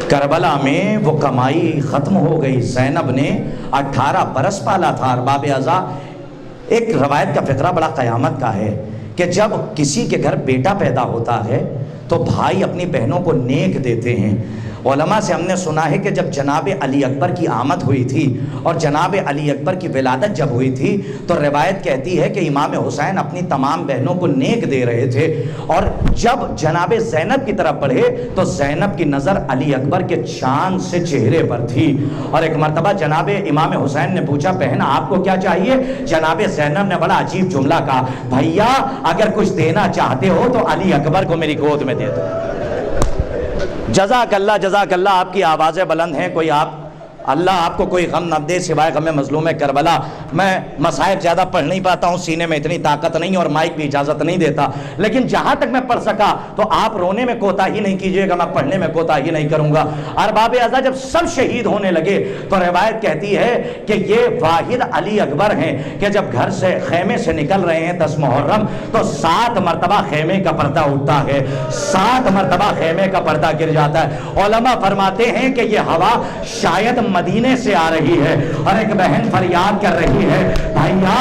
کربلا میں وہ کمائی ختم ہو گئی۔ زینب نے 18 برس پالا تھا۔ ارباب ازا، ایک روایت کا فقرہ بڑا قیامت کا ہے کہ جب کسی کے گھر بیٹا پیدا ہوتا ہے تو بھائی اپنی بہنوں کو نیک دیتے ہیں۔ علماء سے ہم نے سنا ہے کہ جب جناب علی اکبر کی آمد ہوئی تھی اور جناب علی اکبر کی ولادت جب ہوئی تھی تو روایت کہتی ہے کہ امام حسین اپنی تمام بہنوں کو نیک دے رہے تھے، اور جب جناب زینب کی طرف بڑھے تو زینب کی نظر علی اکبر کے چاند سے چہرے پر تھی، اور ایک مرتبہ جناب امام حسین نے پوچھا بہن آپ کو کیا چاہیے؟ جناب زینب نے بڑا عجیب جملہ کہا، بھیا اگر کچھ دینا چاہتے ہو تو علی اکبر کو میری گود میں دے دو۔ جزاک اللہ، آپ کی آوازیں بلند ہیں، کوئی آپ اللہ آپ کو کوئی غم نہ دے سوائے غم مظلوم کربلا۔ میں مصائب زیادہ پڑھ نہیں پاتا ہوں، سینے میں اتنی طاقت نہیں اور مائک بھی اجازت نہیں دیتا، لیکن جہاں تک میں پڑھ سکا تو آپ رونے میں کوتاہی نہیں کیجیے گا، میں پڑھنے میں کوتاہی نہیں کروں گا۔ ارباب ازا جب سب شہید ہونے لگے تو روایت کہتی ہے کہ یہ واحد علی اکبر ہیں کہ جب گھر سے خیمے سے نکل رہے ہیں 10 محرم تو 7 مرتبہ خیمے کا پردہ اٹھتا ہے، 7 مرتبہ خیمے کا پردہ گر جاتا ہے۔ علماء فرماتے ہیں کہ یہ ہوا شاید مدینے سے آ رہی ہے، اور ایک بہن فریاد کر رہی ہے، بھائیا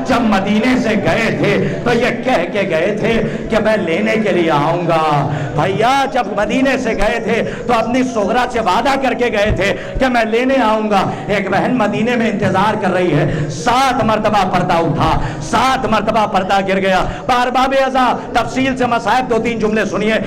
جب مدینے سے گئے تھے تو یہ کہہ کے گئے تھے کہ میں لینے کے لیے آؤں گا۔ بھائیا جب مدینے سے گئے تھے تو اپنی سغرا سے وعدہ کر کے گئے تھے کہ میں لینے آؤں گا۔ ایک بہن مدینے میں انتظار کر رہی ہے، 7 مرتبہ پردہ اٹھا، 7 مرتبہ پردہ گر گیا۔ ارباب ازا تفصیل سے مصائب 2-3 جملے سنیے،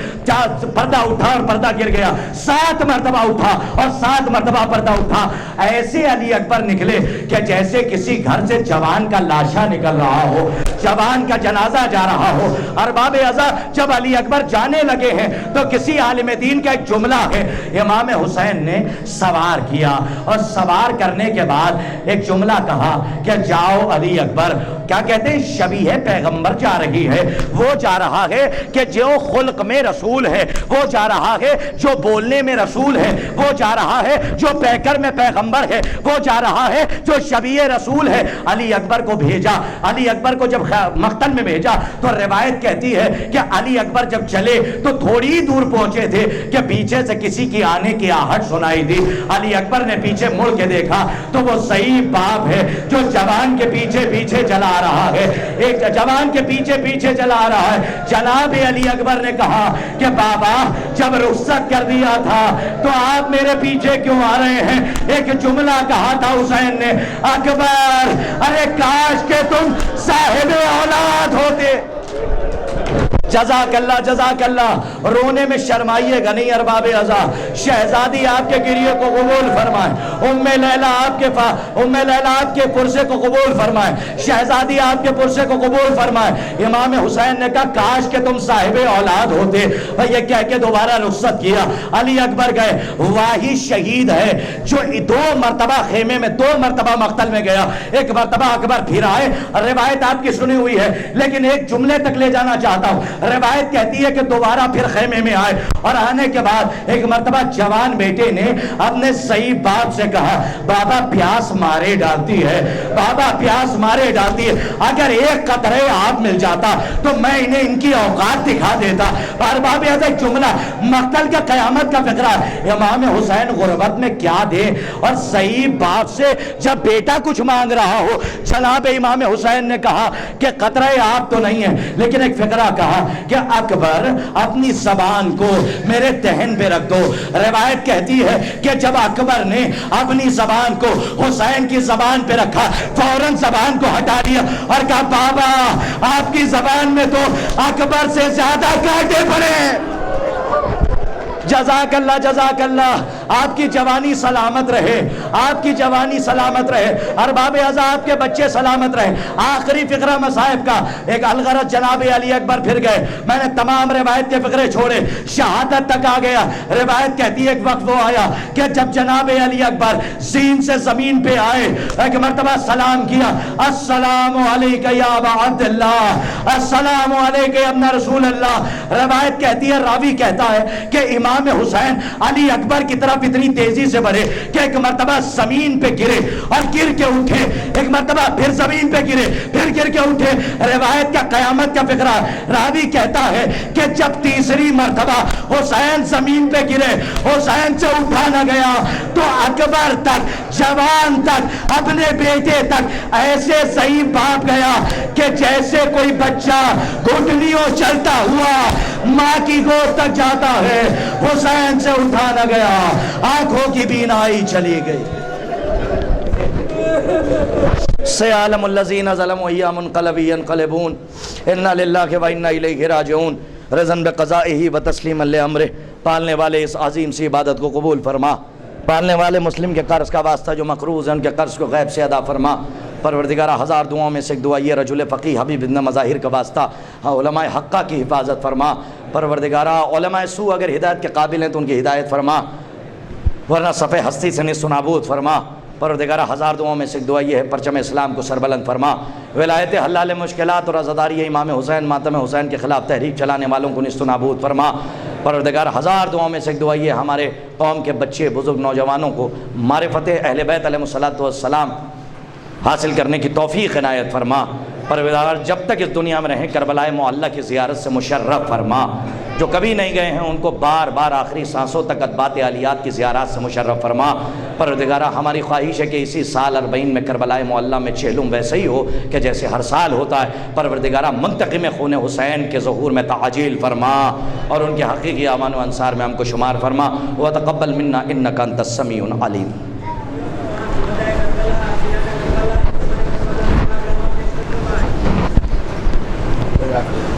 پردہ اٹھا اور پردہ گر گیا، 7 مرتبہ اٹھا اور 7 مرتبہ پردہ اٹھا۔ ایسے علی اکبر نکلے کہ جیسے کسی گھر سے جوان کا لاشا نکل رہا ہو، جوان کا جنازہ جا رہا ہو۔ ارباب ازا جب علی اکبر جانے لگے ہیں تو کسی عالم دین کا ایک جملہ ہے، امام حسین نے سوار کیا اور سوار کرنے کے بعد ایک جملہ کہا کہ جاؤ علی اکبر، کیا کہتے ہیں؟ شبیہ پیغمبر جا رہی ہے، وہ جا رہا ہے کہ جو خلق میں رسول ہے، وہ جا رہا ہے جو بولنے میں رسول ہے، وہ جا رہا ہے جو پیکر میں پیغمبر ہے، وہ جا رہا ہے جو شبیہ رسول ہے۔ علی اکبر کو بھیجا، علی اکبر کو جب مقتل میں بھیجا تو روایت کہتی ہے کہ علی اکبر جب چلے تو تھوڑی دور پہنچے تھے کہ پیچھے سے کسی کی آنے کی آہٹ سنائی دی. علی اکبر نے پیچھے مڑ کے دیکھا تو وہ صحیح باپ ہے جو جوان کے پیچھے پیچھے چلا رہا ہے, ایک جوان کے پیچھے پیچھے چلا رہا ہے. جناب علی اکبر نے کہا کہ بابا جب رخصت کر دیا تھا تو آپ میرے پیچھے کیوں آ رہے ہیں؟ ایک جملہ کہا تھا حسین نے, اکبر ارے کاش کہ تم صاحب اولاد ہوتے. جزاک اللہ جزاک اللہ. رونے میں شرمائیے گا نہیں ارباب عزا. شہزادی آپ کے گریے کو قبول فرمائے, ام لیلا آپ کے پرسے کو قبول فرمائے, شہزادی آپ کے پرسے کو قبول فرمائے. امام حسین نے کہا کاش کہ تم صاحب اولاد ہوتے. یہ کہہ کے دوبارہ رخصت کیا. علی اکبر گئے. واہی شہید ہے جو 2 مرتبہ خیمے میں 2 مرتبہ مقتل میں گیا. ایک مرتبہ اکبر پھر آئے, روایت آپ کی سنی ہوئی ہے لیکن ایک جملے تک لے جانا چاہتا ہوں. روایت کہتی ہے کہ دوبارہ پھر خیمے میں آئے اور آنے کے بعد ایک مرتبہ جوان بیٹے نے اپنے صحیح باپ سے کہا بابا پیاس مارے ڈالتی ہے, بابا پیاس مارے ڈالتی ہے, اگر ایک قطرے آپ مل جاتا تو میں انہیں ان کی اوقات دکھا دیتا. اور باب ایک جملہ مقتل کا قیامت کا فکرہ ہے. امام حسین غربت میں کیا دے اور صحیح باپ سے جب بیٹا کچھ مانگ رہا ہو. جناب امام حسین نے کہا کہ قطرے آپ تو نہیں ہے لیکن ایک فکرہ کہا کہ اکبر اپنی زبان کو میرے دہن پہ رکھ دو. روایت کہتی ہے کہ جب اکبر نے اپنی زبان کو حسین کی زبان پہ رکھا فوراً زبان کو ہٹا دیا اور کہا بابا آپ کی زبان میں تو اکبر سے زیادہ کانٹے پڑے. جزاک اللہ جزاک اللہ. آپ کی جوانی سلامت رہے, آپ کی جوانی سلامت رہے, ارباب اعضاء آپ کے بچے سلامت رہے. آخری فقرہ مصائب کا ایک الغرض جناب علی اکبر پھر گئے. میں نے تمام روایت کے فقرے چھوڑے, شہادت تک آ گیا. روایت کہتی ہے ایک وقت وہ آیا کہ جب جناب علی اکبر زین سے زمین پہ آئے, ایک مرتبہ سلام کیا, السلام علیکہ یا ابا عبداللہ, السلام علیکہ یا ابن رسول اللہ. روایت کہتی ہے, راوی کہتا ہے کہ امام حسین علی اکبر کی طرف اتنی تیزی سے بڑھے کہ ایک مرتبہ زمین پہ گرے اور گر کے اٹھے, ایک مرتبہ پھر زمین پہ گرے, پھر گر کے اٹھے. روایت کا قیامت کا فقرہ, راوی کہتا ہے کہ جب تیسری مرتبہ حسین زمین پہ گرے, حسین سے اٹھا نہ گیا تو اکبر تک, جوان تک, اپنے بیٹے تک ایسے صحیح باپ گیا کہ جیسے کوئی بچہ گھٹنیوں چلتا ہوا ماں کی گود تک جاتا ہے. حسین سے اٹھا نہ گیا, آنکھوں کی بینائی چلی گئی. سیعلم الذین ظلموا ای منقلب ینقلبون انا للہ و انا الیہ راجعون. رضا بقضائہ و تسلیما لامرہ. پالنے والے اس عظیم سی عبادت کو قبول فرما, پالنے والے مسلم کے قرض کا واسطہ جو مقروض ہیں ان کے قرض کو غیب سے ادا فرما. پروردگارہ ہزار دعاؤں میں سے ایک دعا یہ رجل فقیہ حبیب ابن مظاہر کا واسطہ علماء حقہ کی حفاظت فرما. پروردگارہ علماء سو اگر ہدایت کے قابل ہیں تو ان کی ہدایت فرما, ورنہ صفحہ ہستی سے نصف نابود فرما. پروردگارہ ہزار دعاؤں میں سے ایک دعا یہ ہے پرچم اسلام کو سربلند فرما. ولایت حلال مشکلات اور عزاداری امام حسین ماتم حسین کے خلاف تحریک چلانے والوں کو نصف نابود فرما. پروردگار ہزار دعاؤں میں سے ایک دعا یہ ہمارے قوم کے بچے بزرگ نوجوانوں کو معرفت اہل بیت علیہ الصلوۃ والسلام حاصل کرنے کی توفیق عنایت فرما. پروردگار جب تک اس دنیا میں رہیں کربلائے معلیٰ کی زیارت سے مشرف فرما. جو کبھی نہیں گئے ہیں ان کو بار بار آخری سانسوں تک ادبات عالیات کی زیارات سے مشرف فرما. پروردگارہ ہماری خواہش ہے کہ اسی سال 40 میں کربلائے معلیٰ میں چہلم ویسے ہی ہو کہ جیسے ہر سال ہوتا ہے. پروردگارہ منتقم خون حسین کے ظہور میں تعجیل فرما اور ان کے حقیقی اعوان و انصار میں ہم کو شمار فرما. وتقبل منا انک انت السمیع العلیم. Exactly.